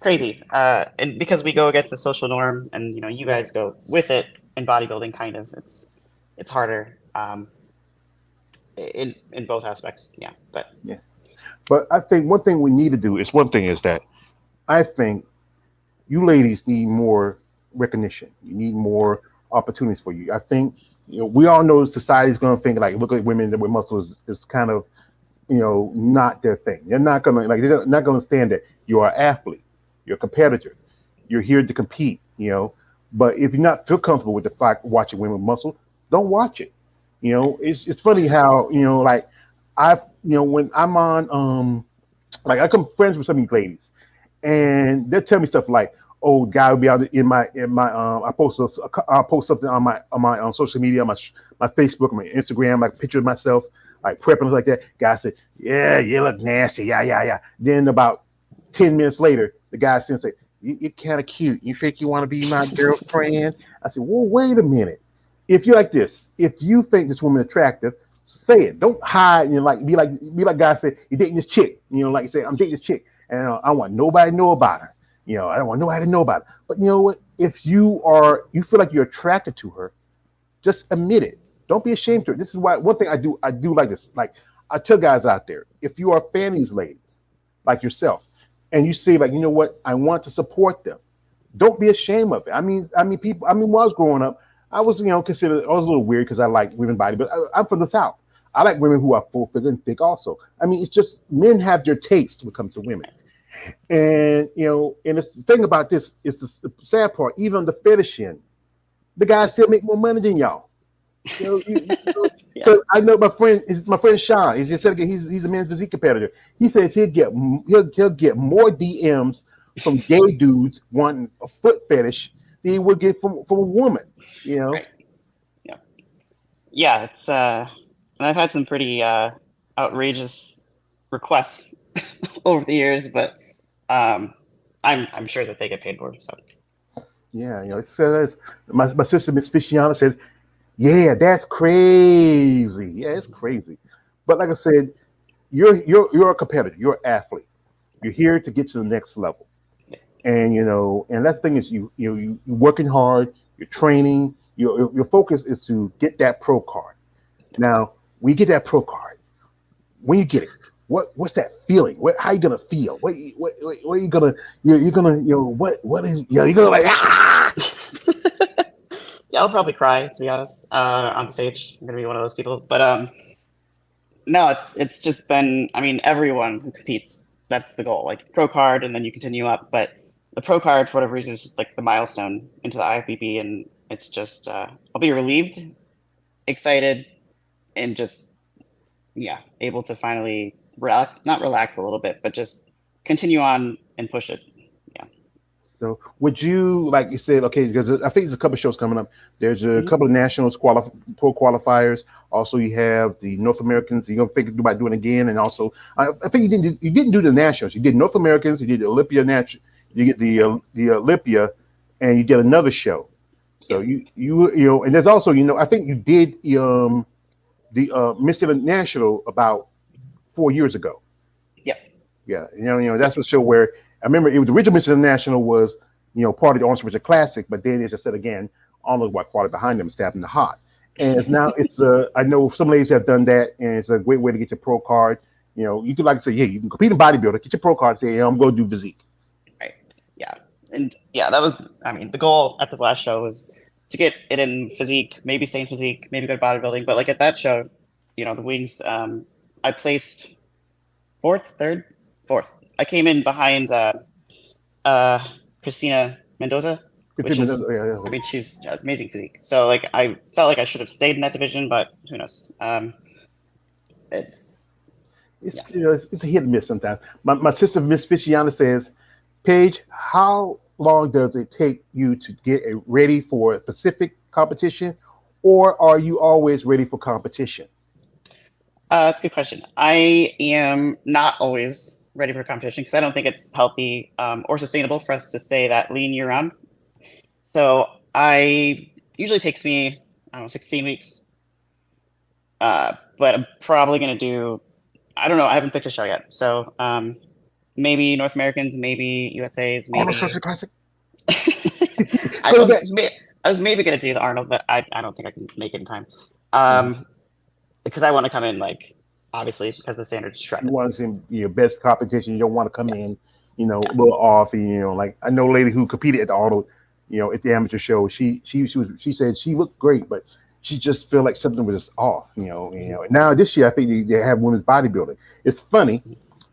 crazy, and because we go against the social norm, and you guys go with it in bodybuilding, kind of. It's harder in both aspects. Yeah, but Yeah. But I think one thing we need to do is one thing is that I think you ladies need more recognition. You need yeah, more opportunities for you. I think we all know society's going to think like look at women with muscles is kind of not their thing. They're not gonna they're not gonna stand that you're an athlete, you're a competitor, you're here to compete. But if you're not feel comfortable with the fact watching women with muscle, don't watch it. It's funny how like I've when I'm on like I come friends with some of these ladies and they'll tell me stuff like, "Oh, guy will be out in my I post something on my social media, on my Facebook, my Instagram, like a picture of myself, like prepping like that." Guy said, "Yeah, you look nasty, yeah, yeah, yeah." Then about 10 minutes later, the guy says, "You're kind of cute. You think you want to be my girlfriend?" I said, "Well, wait a minute. If you're like this, if you think this woman attractive, say it. Don't hide. Like be like guy said, you're dating this chick. Like you say, I'm dating this chick and I don't want nobody to know about her. I don't want nobody to know about it. But you know what? If you feel like you're attracted to her, just admit it. Don't be ashamed to it. This is why one thing I do like this. Like I tell guys out there, if you are fan of these ladies, like yourself, and you say like, you know what, I want to support them. Don't be ashamed of it. I mean, people. I mean, when I was growing up, I was, considered. I was a little weird because I like women body, but I'm from the South. I like women who are full figure and thick also. I mean, it's just men have their taste when it comes to women. And and it's the thing about this is the sad part. Even the fetish end, the guys still make more money than y'all. yeah, Because I know my friend Sean. He just said again, he's a men's physique competitor. He says he'll get more DMs from gay dudes wanting a foot fetish than he would get from a woman. You know. right. Yeah, yeah. And I've had some pretty outrageous requests over the years, but um, I'm sure that they get paid for. So Yeah, it says my sister Miss Fishiana said, "Yeah, that's crazy. Yeah, it's crazy." But like I said, you're a competitor. You're an athlete. You're here to get to the next level. And that's the thing is you're working hard, you're training, your focus is to get that pro card. Now, when you get that pro card, when you get it, what's that feeling? How you gonna feel? What are you gonna you're gonna what is you're gonna like yeah, I'll probably cry to be honest on stage. I'm gonna be one of those people, but no, it's just been. I mean, everyone who competes, that's the goal. Like pro card, and then you continue up. But the pro card, for whatever reason, is just like the milestone into the IFBB, and it's just I'll be relieved, excited, and just able to finally not relax a little bit, but just continue on and push it. Yeah. So would you, like you said, okay, because I think there's a couple of shows coming up. There's a couple of nationals pro qualifiers. Also, you have the North Americans. You're gonna think about doing it again, and also I think you didn't do the nationals. You did North Americans. You did the Olympia national. You get the Olympia, and you did another show. So and there's also I think you did the Mr. National about 4 years ago. Yeah. Yeah, that's the show where I remember it was the original Mr. National was part of the Orange Richard Classic, but then as I said again, Arnold White quarter behind them stabbing the heart. And it's I know some ladies have done that, and it's a great way to get your pro card. You could like say, yeah, you can compete in bodybuilder, get your pro card, say, I'm going to do physique. Right. Yeah. And yeah, that was, I mean, the goal at the last show was to get it in physique, maybe stay in physique, maybe go to bodybuilding. But like at that show, the wings, I placed fourth. I came in behind Christina Mendoza, which is, I mean, she's amazing physique. So like, I felt like I should have stayed in that division, but who knows? It's a hit and miss sometimes. My sister Miss Fishiana says, Paige, how long does it take you to get ready for a specific competition, or are you always ready for competition? That's a good question. I am not always ready for competition because I don't think it's healthy or sustainable for us to stay that lean year round. So usually takes me, I don't know, 16 weeks. But I'm probably going to do, I don't know, I haven't picked a show yet. So maybe North Americans, maybe USA's, maybe. Arnold Classic. I was maybe going to do the Arnold, but I don't think I can make it in time. Because I want to come in, like, obviously, because the standard is shredded. You want to see your best competition. You don't want to come in, a little off. And, like, I know a lady who competed at the Arnold, at the amateur show. She said she looked great, but she just felt like something was just off. And now this year, I think they have women's bodybuilding. It's funny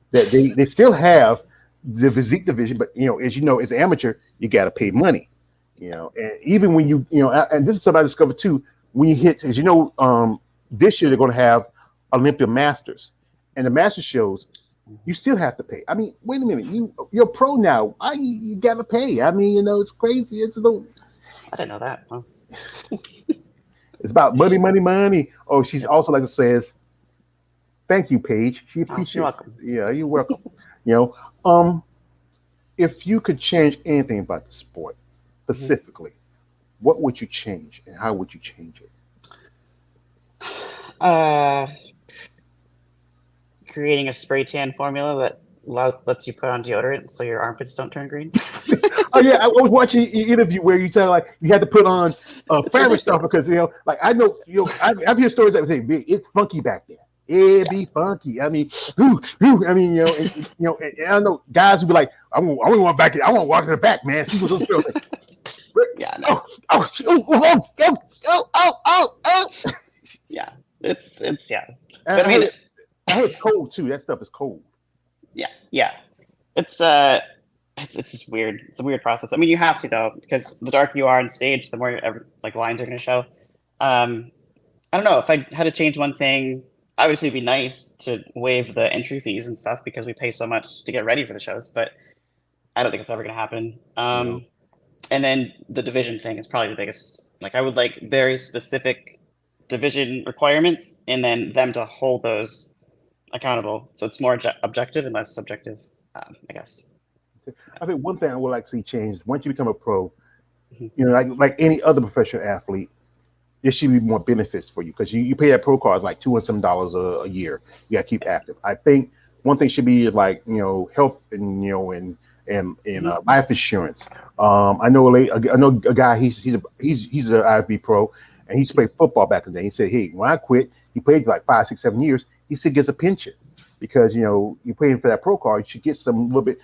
that they still have the physique division, but as as an amateur, you got to pay money. And even when and this is something I discovered too. When you hit, as this year they're going to have Olympia Masters, and the Master shows you still have to pay. I mean, wait a minute, you're pro now. Why you got to pay? I mean, it's crazy. I didn't know that. Huh? It's about money. Oh, she's also like it says, thank you, Paige. She appreciates. You're welcome. Yeah, you're welcome. If you could change anything about the sport specifically, what would you change, and how would you change it? Creating a spray tan formula that lets you put on deodorant so your armpits don't turn green. Oh yeah, I was watching an interview where you tell like you had to put on fabric stuff because like I know I've heard stories that say it's funky back there. It'd be funky. I mean, I mean, and I know guys who be like, I want back. I want to walk to the back, man. See what those girls like. Yeah. No. Oh. Yeah. It's yeah. But I mean, it's cold too. That stuff is cold. Yeah. It's just weird. It's a weird process. I mean, you have to though, because the darker you are on stage, the more lines are going to show. I don't know if I had to change one thing. Obviously, it'd be nice to waive the entry fees and stuff because we pay so much to get ready for the shows, but I don't think it's ever going to happen. And then the division thing is probably the biggest. Like, I would like very specific division requirements, and then them to hold those accountable. So it's more objective and less subjective, I guess. I think one thing I would like to see changed once you become a pro, like any other professional athlete, there should be more benefits for you because you pay that pro card like $200 some a year. You got to keep active. I think one thing should be like health and life insurance. I know a guy. He's an IB pro, and he used to play football back in the day. He said, "Hey, when I quit, he played like 5, 6, 7 years. He still gets a pension because you're paying for that pro card. You should get some little bit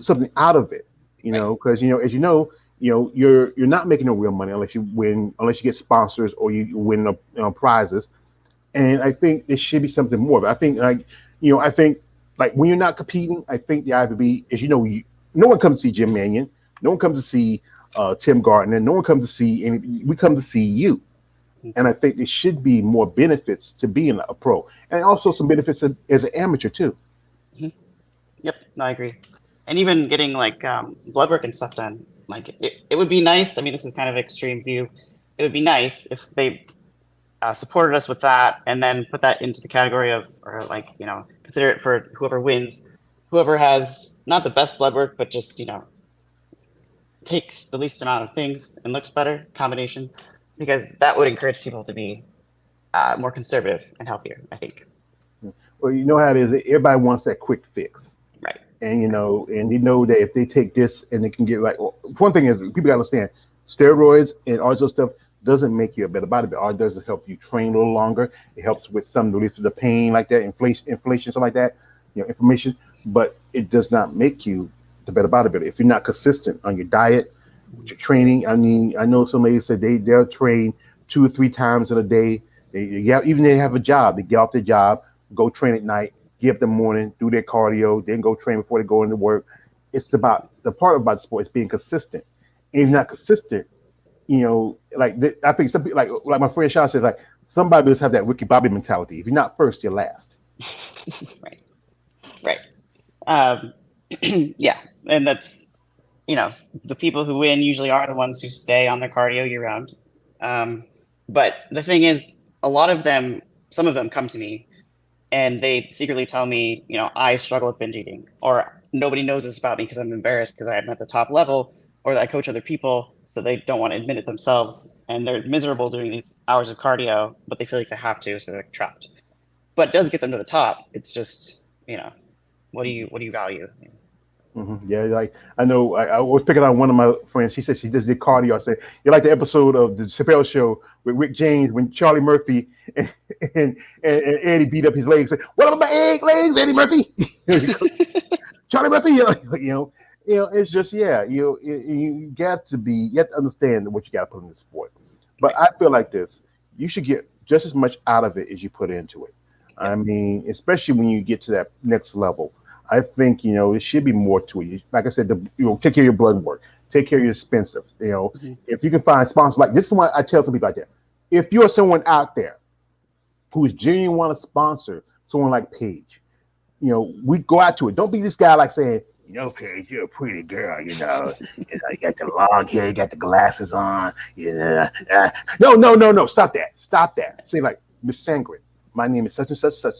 something out of it. Because as you're not making no real money unless you get sponsors or you win prizes. And I think there should be something more. But I think like when you're not competing, I think the IFBB is no one comes to see Jim Mannion, no one comes to see Tim Gardner, no one comes to see we come to see you. And I think there should be more benefits to being a pro, and also some benefits as an amateur too. Yep, no, I agree. And even getting like blood work and stuff done, like it would be nice. I mean, this is kind of extreme view. It would be nice if they supported us with that and then put that into the category of, or like, consider it for whoever wins, whoever has not the best blood work, but just, takes the least amount of things and looks better combination, because that would encourage people to be more conservative and healthier, I think. Well, you know how it is. Everybody wants that quick fix. Right. And that if they take this and they can get one thing is people gotta understand steroids and all this other stuff doesn't make you a better bodybuilder. All it does is help you train a little longer. It helps with some relief of the pain like that, inflation, something like that, inflammation. But it does not make you the better bodybuilder if you're not consistent on your diet, with your training. I mean, I know some ladies said they'll train 2 or 3 times in a day. Even they have a job, they get off their job, go train at night, get up in the morning, do their cardio, then go train before they go into work. It's about the part about the sport is being consistent. And if you're not consistent, I think some people, like my friend Sean says, like somebody just have that Ricky Bobby mentality. If you're not first, you're last. Right. Yeah, and that's the people who win usually are the ones who stay on their cardio year round. But the thing is, some of them come to me and they secretly tell me, I struggle with binge eating, or nobody knows this about me because I'm embarrassed because I'm at the top level, or that I coach other people, so they don't want to admit it themselves, and they're miserable doing these hours of cardio, but they feel like they have to, so they're trapped. But it does get them to the top. It's just, what do you value? Mm-hmm. Yeah, like I know I was picking on one of my friends. She said she just did cardio. I said, you like the episode of the Chappelle Show with Rick James when Charlie Murphy and Eddie beat up his legs. Said, what about my legs, Eddie Murphy? Charlie Murphy, it's just you have to understand what you got to put in the sport. But I feel like this: you should get just as much out of it as you put into it. I mean, especially when you get to that next level. I think there should be more to it. Like I said, take care of your blood work, take care of your expenses. If you can find sponsors like this, is what I tell some people like that. If you're someone out there who is genuinely want to sponsor someone like Paige, we go out to it. Don't be this guy like saying, Paige, you're a pretty girl. You got the long hair, you got the glasses on. No. Stop that. Say like, Miss Sandgren, my name is such and such, such.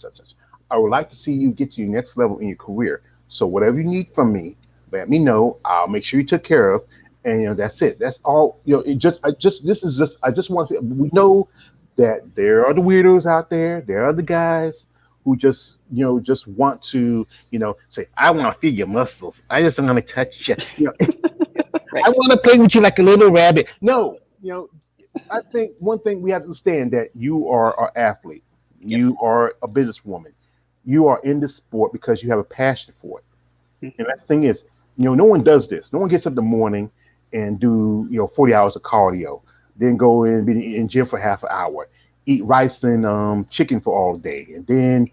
I would like to see you get to your next level in your career. So whatever you need from me, let me know. I'll make sure you took care of. And that's it. That's all. I just want to say, we know that there are the weirdos out there. There are the guys who just want to, say, I want to feel your muscles. I just want to touch you. Right. I want to play with you like a little rabbit. No, I think one thing we have to understand that you are an athlete. Yep. You are a businesswoman. You are in this sport because you have a passion for it. Mm-hmm. And that thing is, no one does this. No one gets up in the morning and do 40 hours of cardio, then go in be in gym for half an hour, eat rice and chicken for all day, and then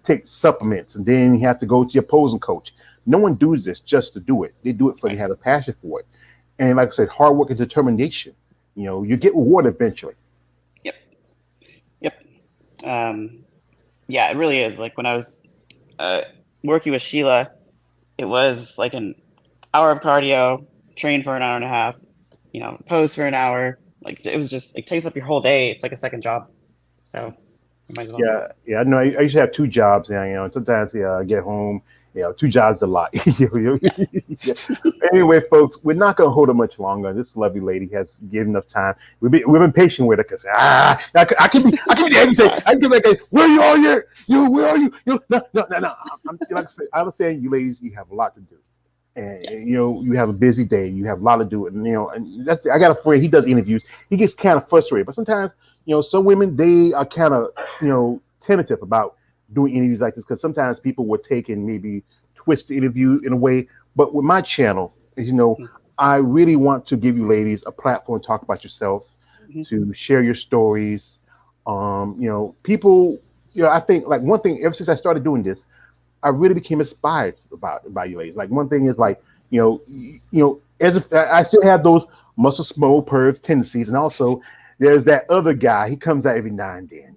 take supplements, and then you have to go to your posing coach. No one does this just to do it. They do it for they have a passion for it. And like I said, hard work and determination. You get rewarded eventually. Yep. Yeah, it really is. Like when I was working with Sheila, it was like an hour of cardio, train for an hour and a half, pose for an hour. Like it was just, it takes up your whole day. It's like a second job. So you might as well. Yeah. I know. I used to have 2 jobs now. And sometimes I get home. 2 jobs is a lot. Yeah. Anyway, folks, we're not going to hold her much longer. This lovely lady has given enough time. We've been patient with her because I can be everything. I can be like, where are you all year? Where are you? No. I'm like I said, I understand you ladies. You have a lot to do, and you have a busy day. You have a lot to do, and and I got a friend. He does interviews. He gets kind of frustrated, but sometimes some women they are kind of tentative about doing interviews like this because sometimes people will take and maybe twist the interview in a way. But with my channel, as I really want to give you ladies a platform to talk about yourself, to share your stories. People, I think like one thing ever since I started doing this, I really became inspired by you ladies. Like one thing is like, as if I still have those muscle small perv tendencies, and also there's that other guy. He comes out every now and then,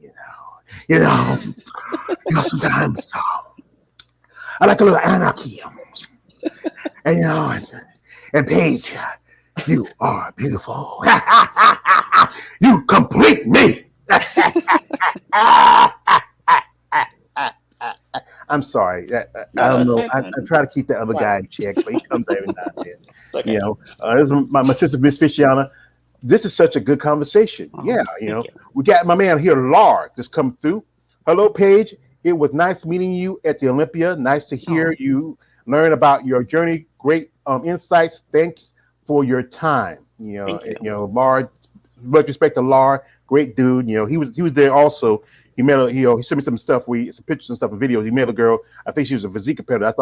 sometimes I like a little anarchy. And and Paige, you are beautiful. You complete me. I'm sorry. I No, don't that's know. fine. I try to keep the other Wow. guy in check, but he comes every now and then. Okay. This is my sister, Miss Fishiana. This is such a good conversation. Oh, Yeah, thank you. we got my man here, Lar, just come through. Hello, Paige. It was nice meeting you at the Olympia. Nice to hear you learn about your journey. Great insights. Thanks for your time. Thank you. Lar, much respect to Lar. Great dude. He was there also. He met he sent me some stuff. Some pictures and stuff and videos. He met a girl. I think she was a physique competitor. I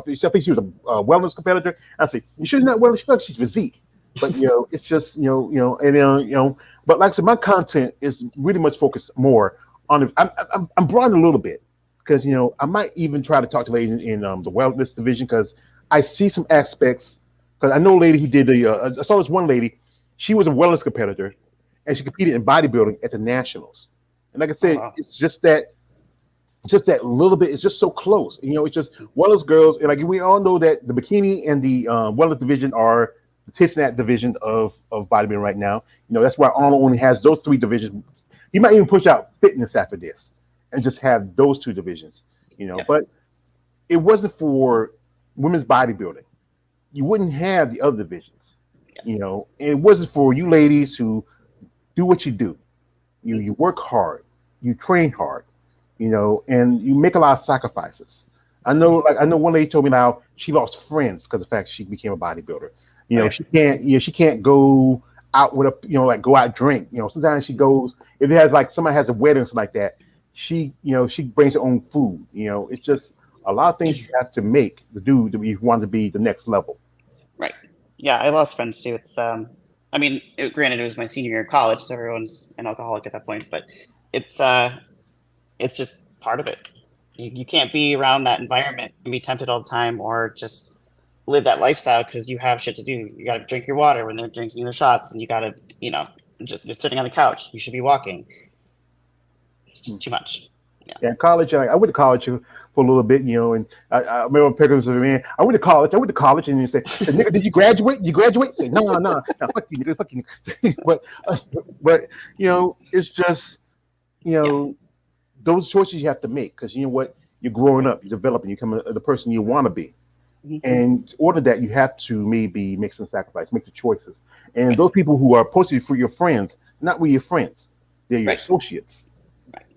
think she was a wellness competitor. I said, you sure not wellness? She's physique. But it's just But like I said, my content is really much focused more on. I'm broad a little bit because I might even try to talk to ladies in the wellness division because I see some aspects. Because I know a lady who did I saw this one lady. She was a wellness competitor, and she competed in bodybuilding at the nationals. And like I said, it's just that little bit. It's just so close. It's just wellness girls, and like we all know that the bikini and the wellness division are the tits and that division of bodybuilding right now. That's why Arnold only has those three divisions. He might even push out fitness after this and just have those two divisions. But it wasn't for women's bodybuilding. You wouldn't have the other divisions. And it wasn't for you ladies who do what you do. You work hard, you train hard, and you make a lot of sacrifices. I know one lady told me now she lost friends because of the fact she became a bodybuilder. She can't go out with go out drink. Sometimes she goes if it has like somebody has a wedding or something like that. She brings her own food. It's just a lot of things you have to make to do if you want to be the next level. Right. Yeah, I lost friends too. It's granted it was my senior year of college, so everyone's an alcoholic at that point, but it's just part of it. You can't be around that environment and be tempted all the time or just live that lifestyle because you have shit to do. You got to drink your water when they're drinking their shots, and you got to, just sitting on the couch. You should be walking. It's just too much. Yeah, college. I went to college for a little bit, and I remember picking up man. I went to college, and you say, "Nigga, did you graduate? You graduate?" Say, "No, fuck you, nigga, fuck you." but it's just those choices you have to make because what you're growing up, you're developing, you're becoming the person you want to be. And in order that you have to maybe make some sacrifice, make the choices. And those people who are supposed to be for your friends, not really your friends, they're your associates.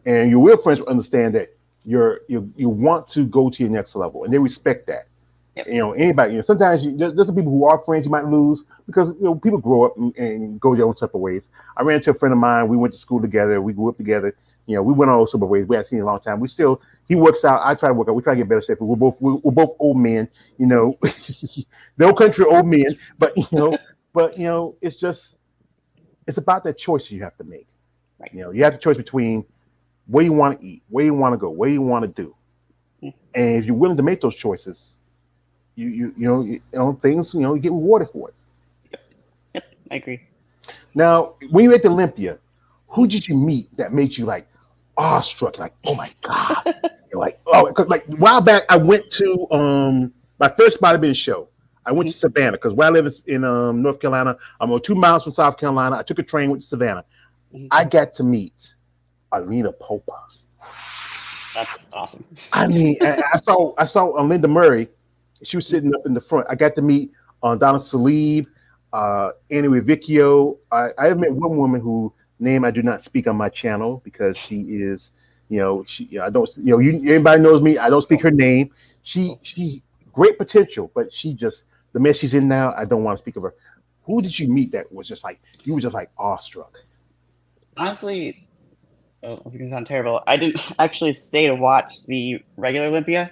And your real friends will understand that you want to go to your next level, and they respect that. Anybody, sometimes there's some people who are friends you might lose because people grow up and go their own separate ways. I ran into a friend of mine. We went to school together. We grew up together. We went all separate ways. We haven't seen in a long time. He works out. I try to work out. We try to get better shape. We're both old men. No country old men. But it's about that choice you have to make. Right. You have the choice between where you want to eat, where you want to go, where you want to do, and if you're willing to make those choices, things you get rewarded for it. Yep, I agree. Now, when you were at the Olympia, who did you meet that made you like awestruck? Like, oh my god! Like a while back, I went to my first bodybuilding show. I went to Savannah because where I live is in North Carolina. I'm 2 miles from South Carolina. I took a train, went to Savannah. I got to meet Alina Popa. That's awesome. I mean, I saw Linda Murray. She was sitting up in the front. I got to meet Donna Salib, Annie Rivicchio. I have met one woman who name I do not speak on my channel because she is, I don't, everybody knows me. I don't speak her name. She great potential, but the mess she's in now, I don't want to speak of her. Who did you meet that was just like you were just like awestruck? Honestly, it's gonna sound terrible. I didn't actually stay to watch the regular Olympia,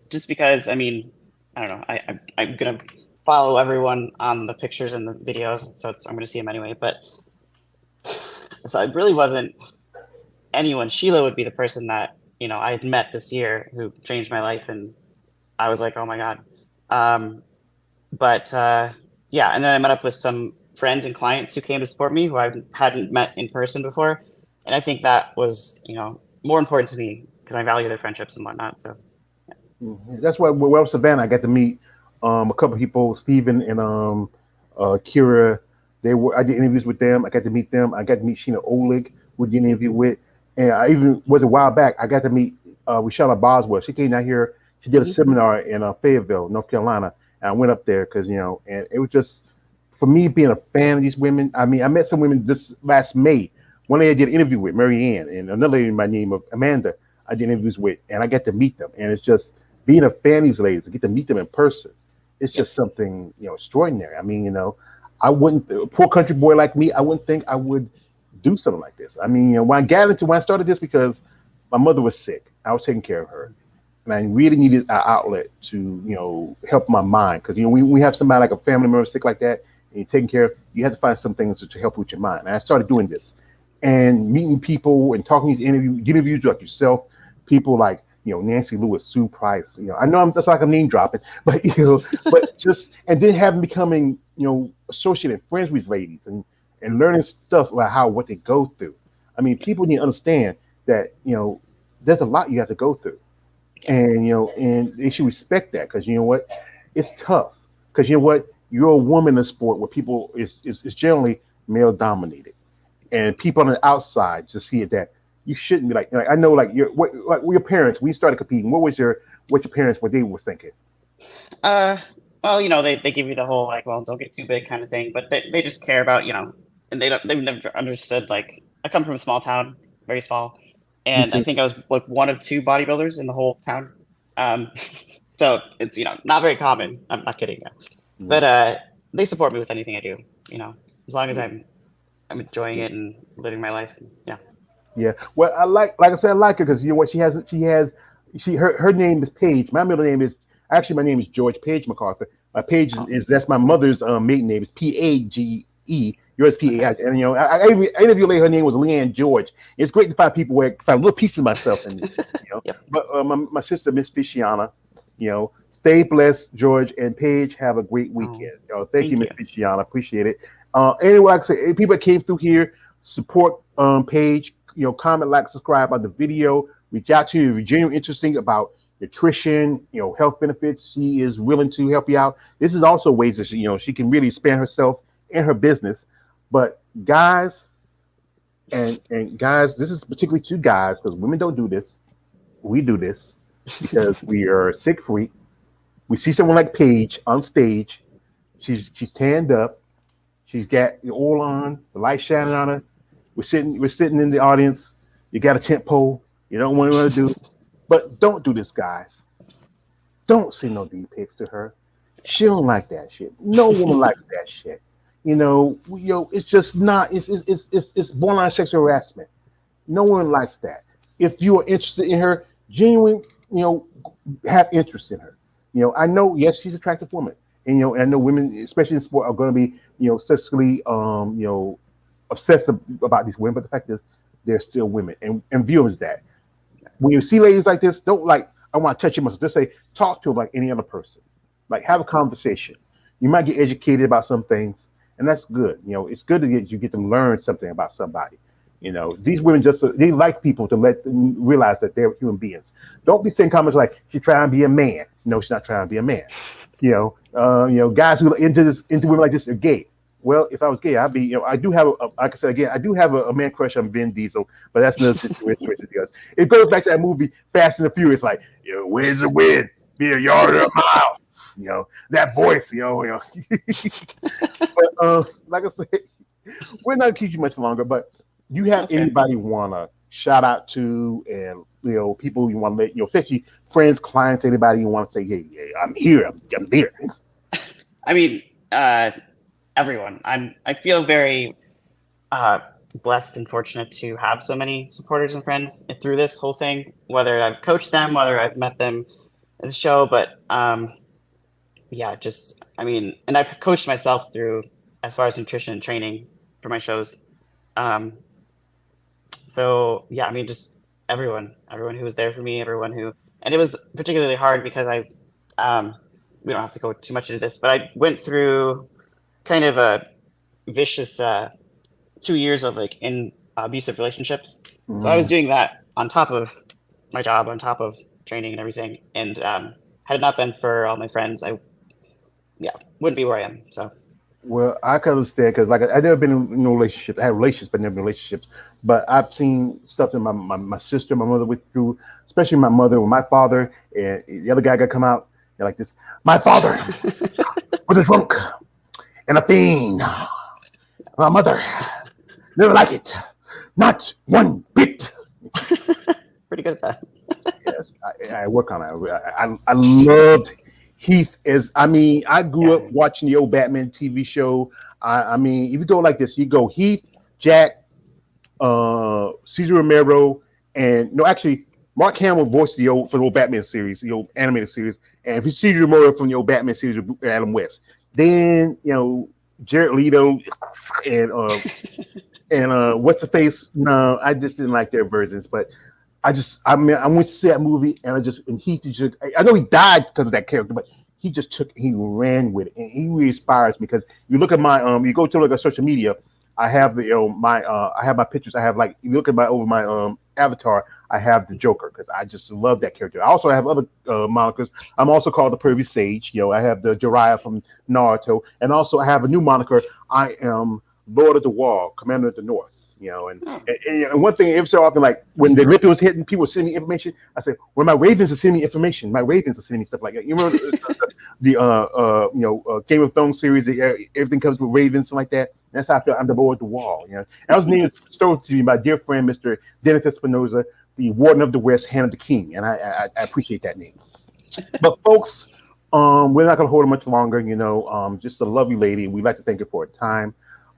just because I don't know. I'm gonna follow everyone on the pictures and the videos, so I'm gonna see them anyway. But so it really wasn't anyone. Sheila would be the person that I had met this year who changed my life, and I was like, oh my god. Yeah, and then I met up with some friends and clients who came to support me who I hadn't met in person before, and I think that was more important to me because I value their friendships and whatnot. So That's why well Savannah I got to meet a couple people, Steven and Kira. I did interviews with them. I got to meet them. I got to meet Sheena Oleg, who did an interview with, and I even was a while back. I got to meet Rashana Boswell. She came down here. She did a seminar in Fayetteville, North Carolina, and I went up there because and it was just for me being a fan of these women. I mean, I met some women this last May. One lady I did an interview with, Mary Ann, and another lady by the name of Amanda. I did interviews with, and I got to meet them, and it's just being a fan of these ladies to get to meet them in person. It's just something extraordinary. I mean, I wouldn't a poor country boy like me. I wouldn't think I would do something like this. I mean, when I started this because my mother was sick, I was taking care of her, and I really needed an outlet to help my mind because we have somebody like a family member sick like that, and you're taking care of. You have to find some things to help with your mind. And I started doing this and meeting people and talking to interviews like yourself, people like Nancy Lewis, Sue Price. I know that's like I'm name dropping, but but just and then having becoming associated friends with ladies and learning stuff about what they go through. I mean, people need to understand that there's a lot you have to go through, and and they should respect that because what, it's tough because you're a woman in a sport where people is generally male dominated, and people on the outside just see it that you shouldn't be like I know like your parents when you started competing. What your parents what they were thinking? Well, they give you the whole like, well, don't get too big kind of thing, but they just care about and they've never understood like I come from a small town, very small, and I think I was like one of two bodybuilders in the whole town. So it's not very common. I'm not kidding, but they support me with anything I do. As long as I'm enjoying it and living my life. Yeah. Yeah. Well, like I said, I like her because what her name is Paige. My middle name is actually my name is George Paige MacArthur. My Paige is that's my mother's maiden name is Page. Yours P-A-I. And I interviewed her name was Leanne George. It's great to find people where I find little pieces of myself in this. Yep. But my sister Miss Fishiana, stay blessed, George and Paige. Have a great weekend. Thank you, Miss Fishiana. Appreciate it. Anyway, like I said, people that came through here, support Paige. Comment, like, subscribe on the video. Reach out to you if you're genuinely interested about nutrition, health benefits. She is willing to help you out. This is also ways that she can really expand herself and her business. But guys, and guys, this is particularly to guys because women don't do this. We do this because we are sick free. We see someone like Paige on stage. She's tanned up. She's got the oil on, the light shining on her. We're sitting in the audience. You got a tent pole. You don't want to do, but don't do this, guys. Don't send no D pics to her. She don't like that shit. No woman likes that shit. It's just not. It's borderline sexual harassment. No one likes that. If you are interested in her, genuine, have interest in her. I know. Yes, she's an attractive woman, and I know women, especially in sport, are going to be, sexually, obsessive about these women, but the fact is they're still women and view them as that. When you see ladies like this, don't like I want to touch you myself. Just say talk to them like any other person. Like have a conversation. You might get educated about some things, and that's good. It's good to get them learn something about somebody. These women they like people to let them realize that they're human beings. Don't be saying comments like she's trying to be a man. No, she's not trying to be a man. Guys who are into women like this are gay. Well, if I was gay, I'd be, I do have, like I said again, I do have a man crush on Vin Diesel, but that's another situation. It goes back to that movie Fast and the Furious, like, where's the wind? Be a yard or a mile. That voice, But like I said, we're not gonna keep you much longer. But you have anybody you want to shout out to, and people you want to let, especially friends, clients, anybody you want to say, hey, I'm here, I'm there. I mean, everyone. I feel very blessed and fortunate to have so many supporters and friends through this whole thing, whether I've coached them, whether I've met them at the show, but and I coached myself through as far as nutrition and training for my shows. Just everyone who was there for me, and it was particularly hard because we don't have to go too much into this, but I went through kind of a vicious 2 years of like in abusive relationships. Mm. So I was doing that on top of my job on top of training and everything. And had it not been for all my friends, I wouldn't be where I am. So Well, I can understand because, like, I never been in no relationship. I had relationships, but never been in relationships. But I've seen stuff that my sister, my mother went through, especially my mother with my father, and the other guy got come out. They're like this. My father was a drunk and a fiend. My mother never like it, not one bit. pretty good at that. Yes, I work on it. I loved Heath as I mean, I grew up watching the old Batman TV show. I mean, if you go like this, you go Heath, Jack, Cesar Romero, and no, actually, Mark Hamill voiced for the old Batman series, the old animated series, and if you Cesar Romero from the old Batman series with Adam West, then Jared Leto and what's the face? No, I just didn't like their versions, but I went to see that movie and he just I know he died because of that character, but he ran with it and he really inspires me because you look at my you go to like a social media, I have I have my pictures, I have like you look at my avatar, I have the Joker because I just love that character. I also have other monikers. I'm also called the Pervy Sage. I have the Jiraiya from Naruto, and also I have a new moniker. I am Lord of the Wall, Commander of the North. And one thing every so often, like when the Olympia was hitting, people send me information. I said, "Well, my Ravens are sending me information. My Ravens are sending me stuff like that." You remember the Game of Thrones series? Everything comes with Ravens and like that. And that's how I feel. I'm the Lord of the Wall. And I was named story to me by dear friend Mr. Dennis Espinoza, the Warden of the West, Hand of the King, and I appreciate that name. But folks, we're not going to hold her much longer. Just a lovely lady. We'd like to thank her for her time.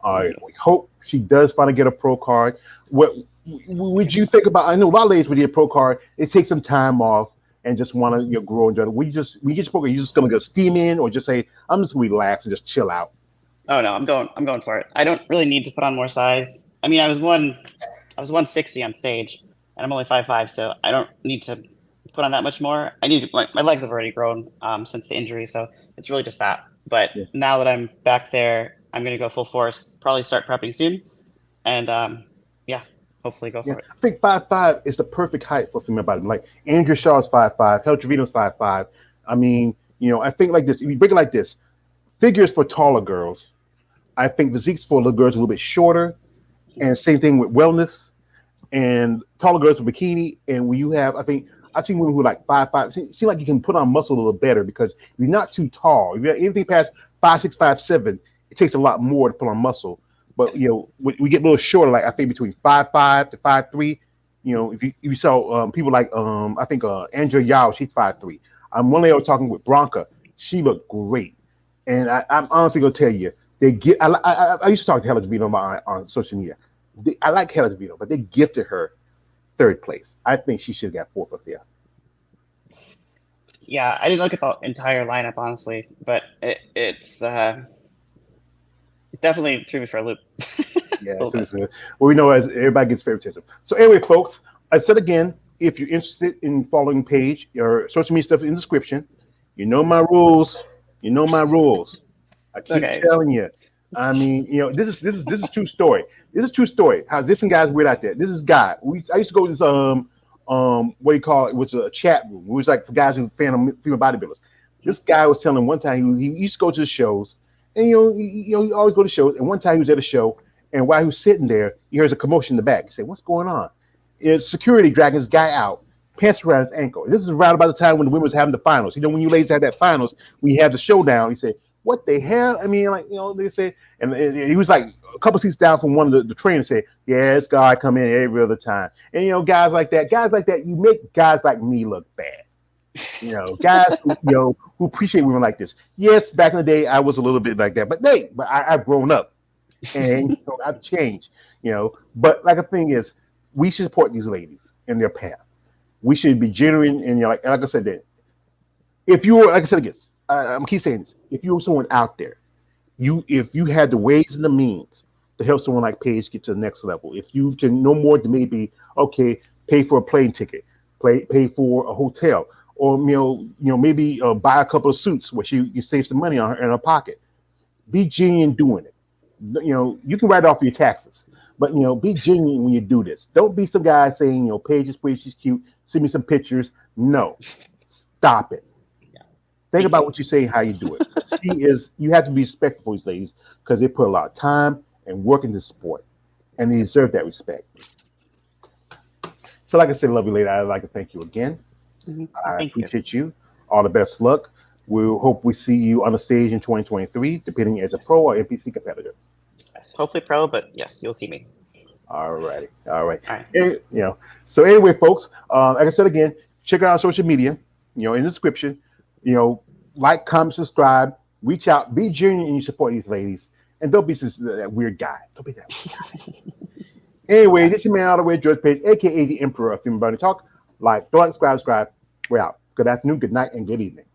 We hope she does finally get a pro card. What would you think about? I know a lot of ladies with your pro card, it takes some time off and just want to grow and enjoy it. We get your pro card. You just gonna go steam in, or just say I'm just gonna relax and just chill out. Oh no, I'm going for it. I don't really need to put on more size. I mean, I was 160 on stage, and I'm only 5'5", so I don't need to put on that much more. I need my legs have already grown since the injury, so it's really just that. But now that I'm back there, I'm going to go full force, probably start prepping soon. And hopefully go for it. I think 5'5" is the perfect height for female body. Like Andrea Shaw's 5'5", Hel Trevino's 5'5". I mean, I think like this, if you break it like this, figures for taller girls. I think physiques for little girls a little bit shorter. And same thing with wellness and taller girls with bikini. And when you have, I think I've seen women who are like 5'5". Seem like you can put on muscle a little better because you're not too tall. If you're anything past 5'6", 5'7", it takes a lot more to put on muscle. But we get a little shorter, like I think between 5'5" to 5'3". If you saw people like I think Andrea Yao, she's 5'3". One lady I was talking with Bronca, she looked great, and I'm honestly gonna tell you, they get. I used to talk to Helen DeVito on social media. I like Helen DeVito, but they gifted her third place. I think she should have got fourth or fifth. Yeah, I didn't look at the entire lineup honestly, but it's definitely threw me for a loop. Well, we know as everybody gets favoritism. So anyway, folks, I said again, if you're interested in following Paige, your social media stuff is in the description. You know my rules. I keep telling you. I mean, this is true story. This is true story. How this and guys weird out there. This is Guy. I used to go to this what do you call it? It was a chat room. It was like for guys who fan of female bodybuilders. This guy was telling one time he used to go to the shows, and he always go to shows. And one time he was at a show, and while he was sitting there, he hears a commotion in the back. He said, "What's going on?" It's security dragging this guy out, pants around his ankle. This is around about the time when the women was having the finals. When you ladies had that finals, we have the showdown. He said, "What the hell?" I mean, they said, and he was like a couple seats down from one of the trainers. Said, "Yeah, this guy come in every other time." And guys like that, you make guys like me look bad. Guys who appreciate women like this. Yes, back in the day, I was a little bit like that, but I've grown up and I've changed. But like the thing is, we should support these ladies in their path. We should be genuine and like I said, that if you were, like I said again, I'm keep saying this. If you were someone out there, if you had the ways and the means to help someone like Paige get to the next level, if you can no more than maybe pay for a plane ticket, pay for a hotel, or maybe buy a couple of suits where you save some money in her pocket. Be genuine doing it. You can write off your taxes, But be genuine when you do this. Don't be some guy saying, Paige is pretty, she's cute. Send me some pictures. No, stop it. Yeah. Think about what you say and how you do it. You have to be respectful for these ladies because they put a lot of time and work into sport, and they deserve that respect. So, like I said, lovely lady, I'd like to thank you again. I Thank you. appreciate you. All the best luck. We hope we see you on the stage in 2023, depending as a pro or NPC competitor. Yes, hopefully pro, but yes, you'll see me. All right. All right. So anyway, folks, like I said again, check out our social media, in the description, like, comment, subscribe, reach out, be genuine and you support these ladies. And don't be that weird guy. Don't be that weird guy. Anyway, this is your man all the way, George Paige, aka the Emperor of Female Bounty Talk. Like, don't subscribe. We're out. Good afternoon, good night, and good evening.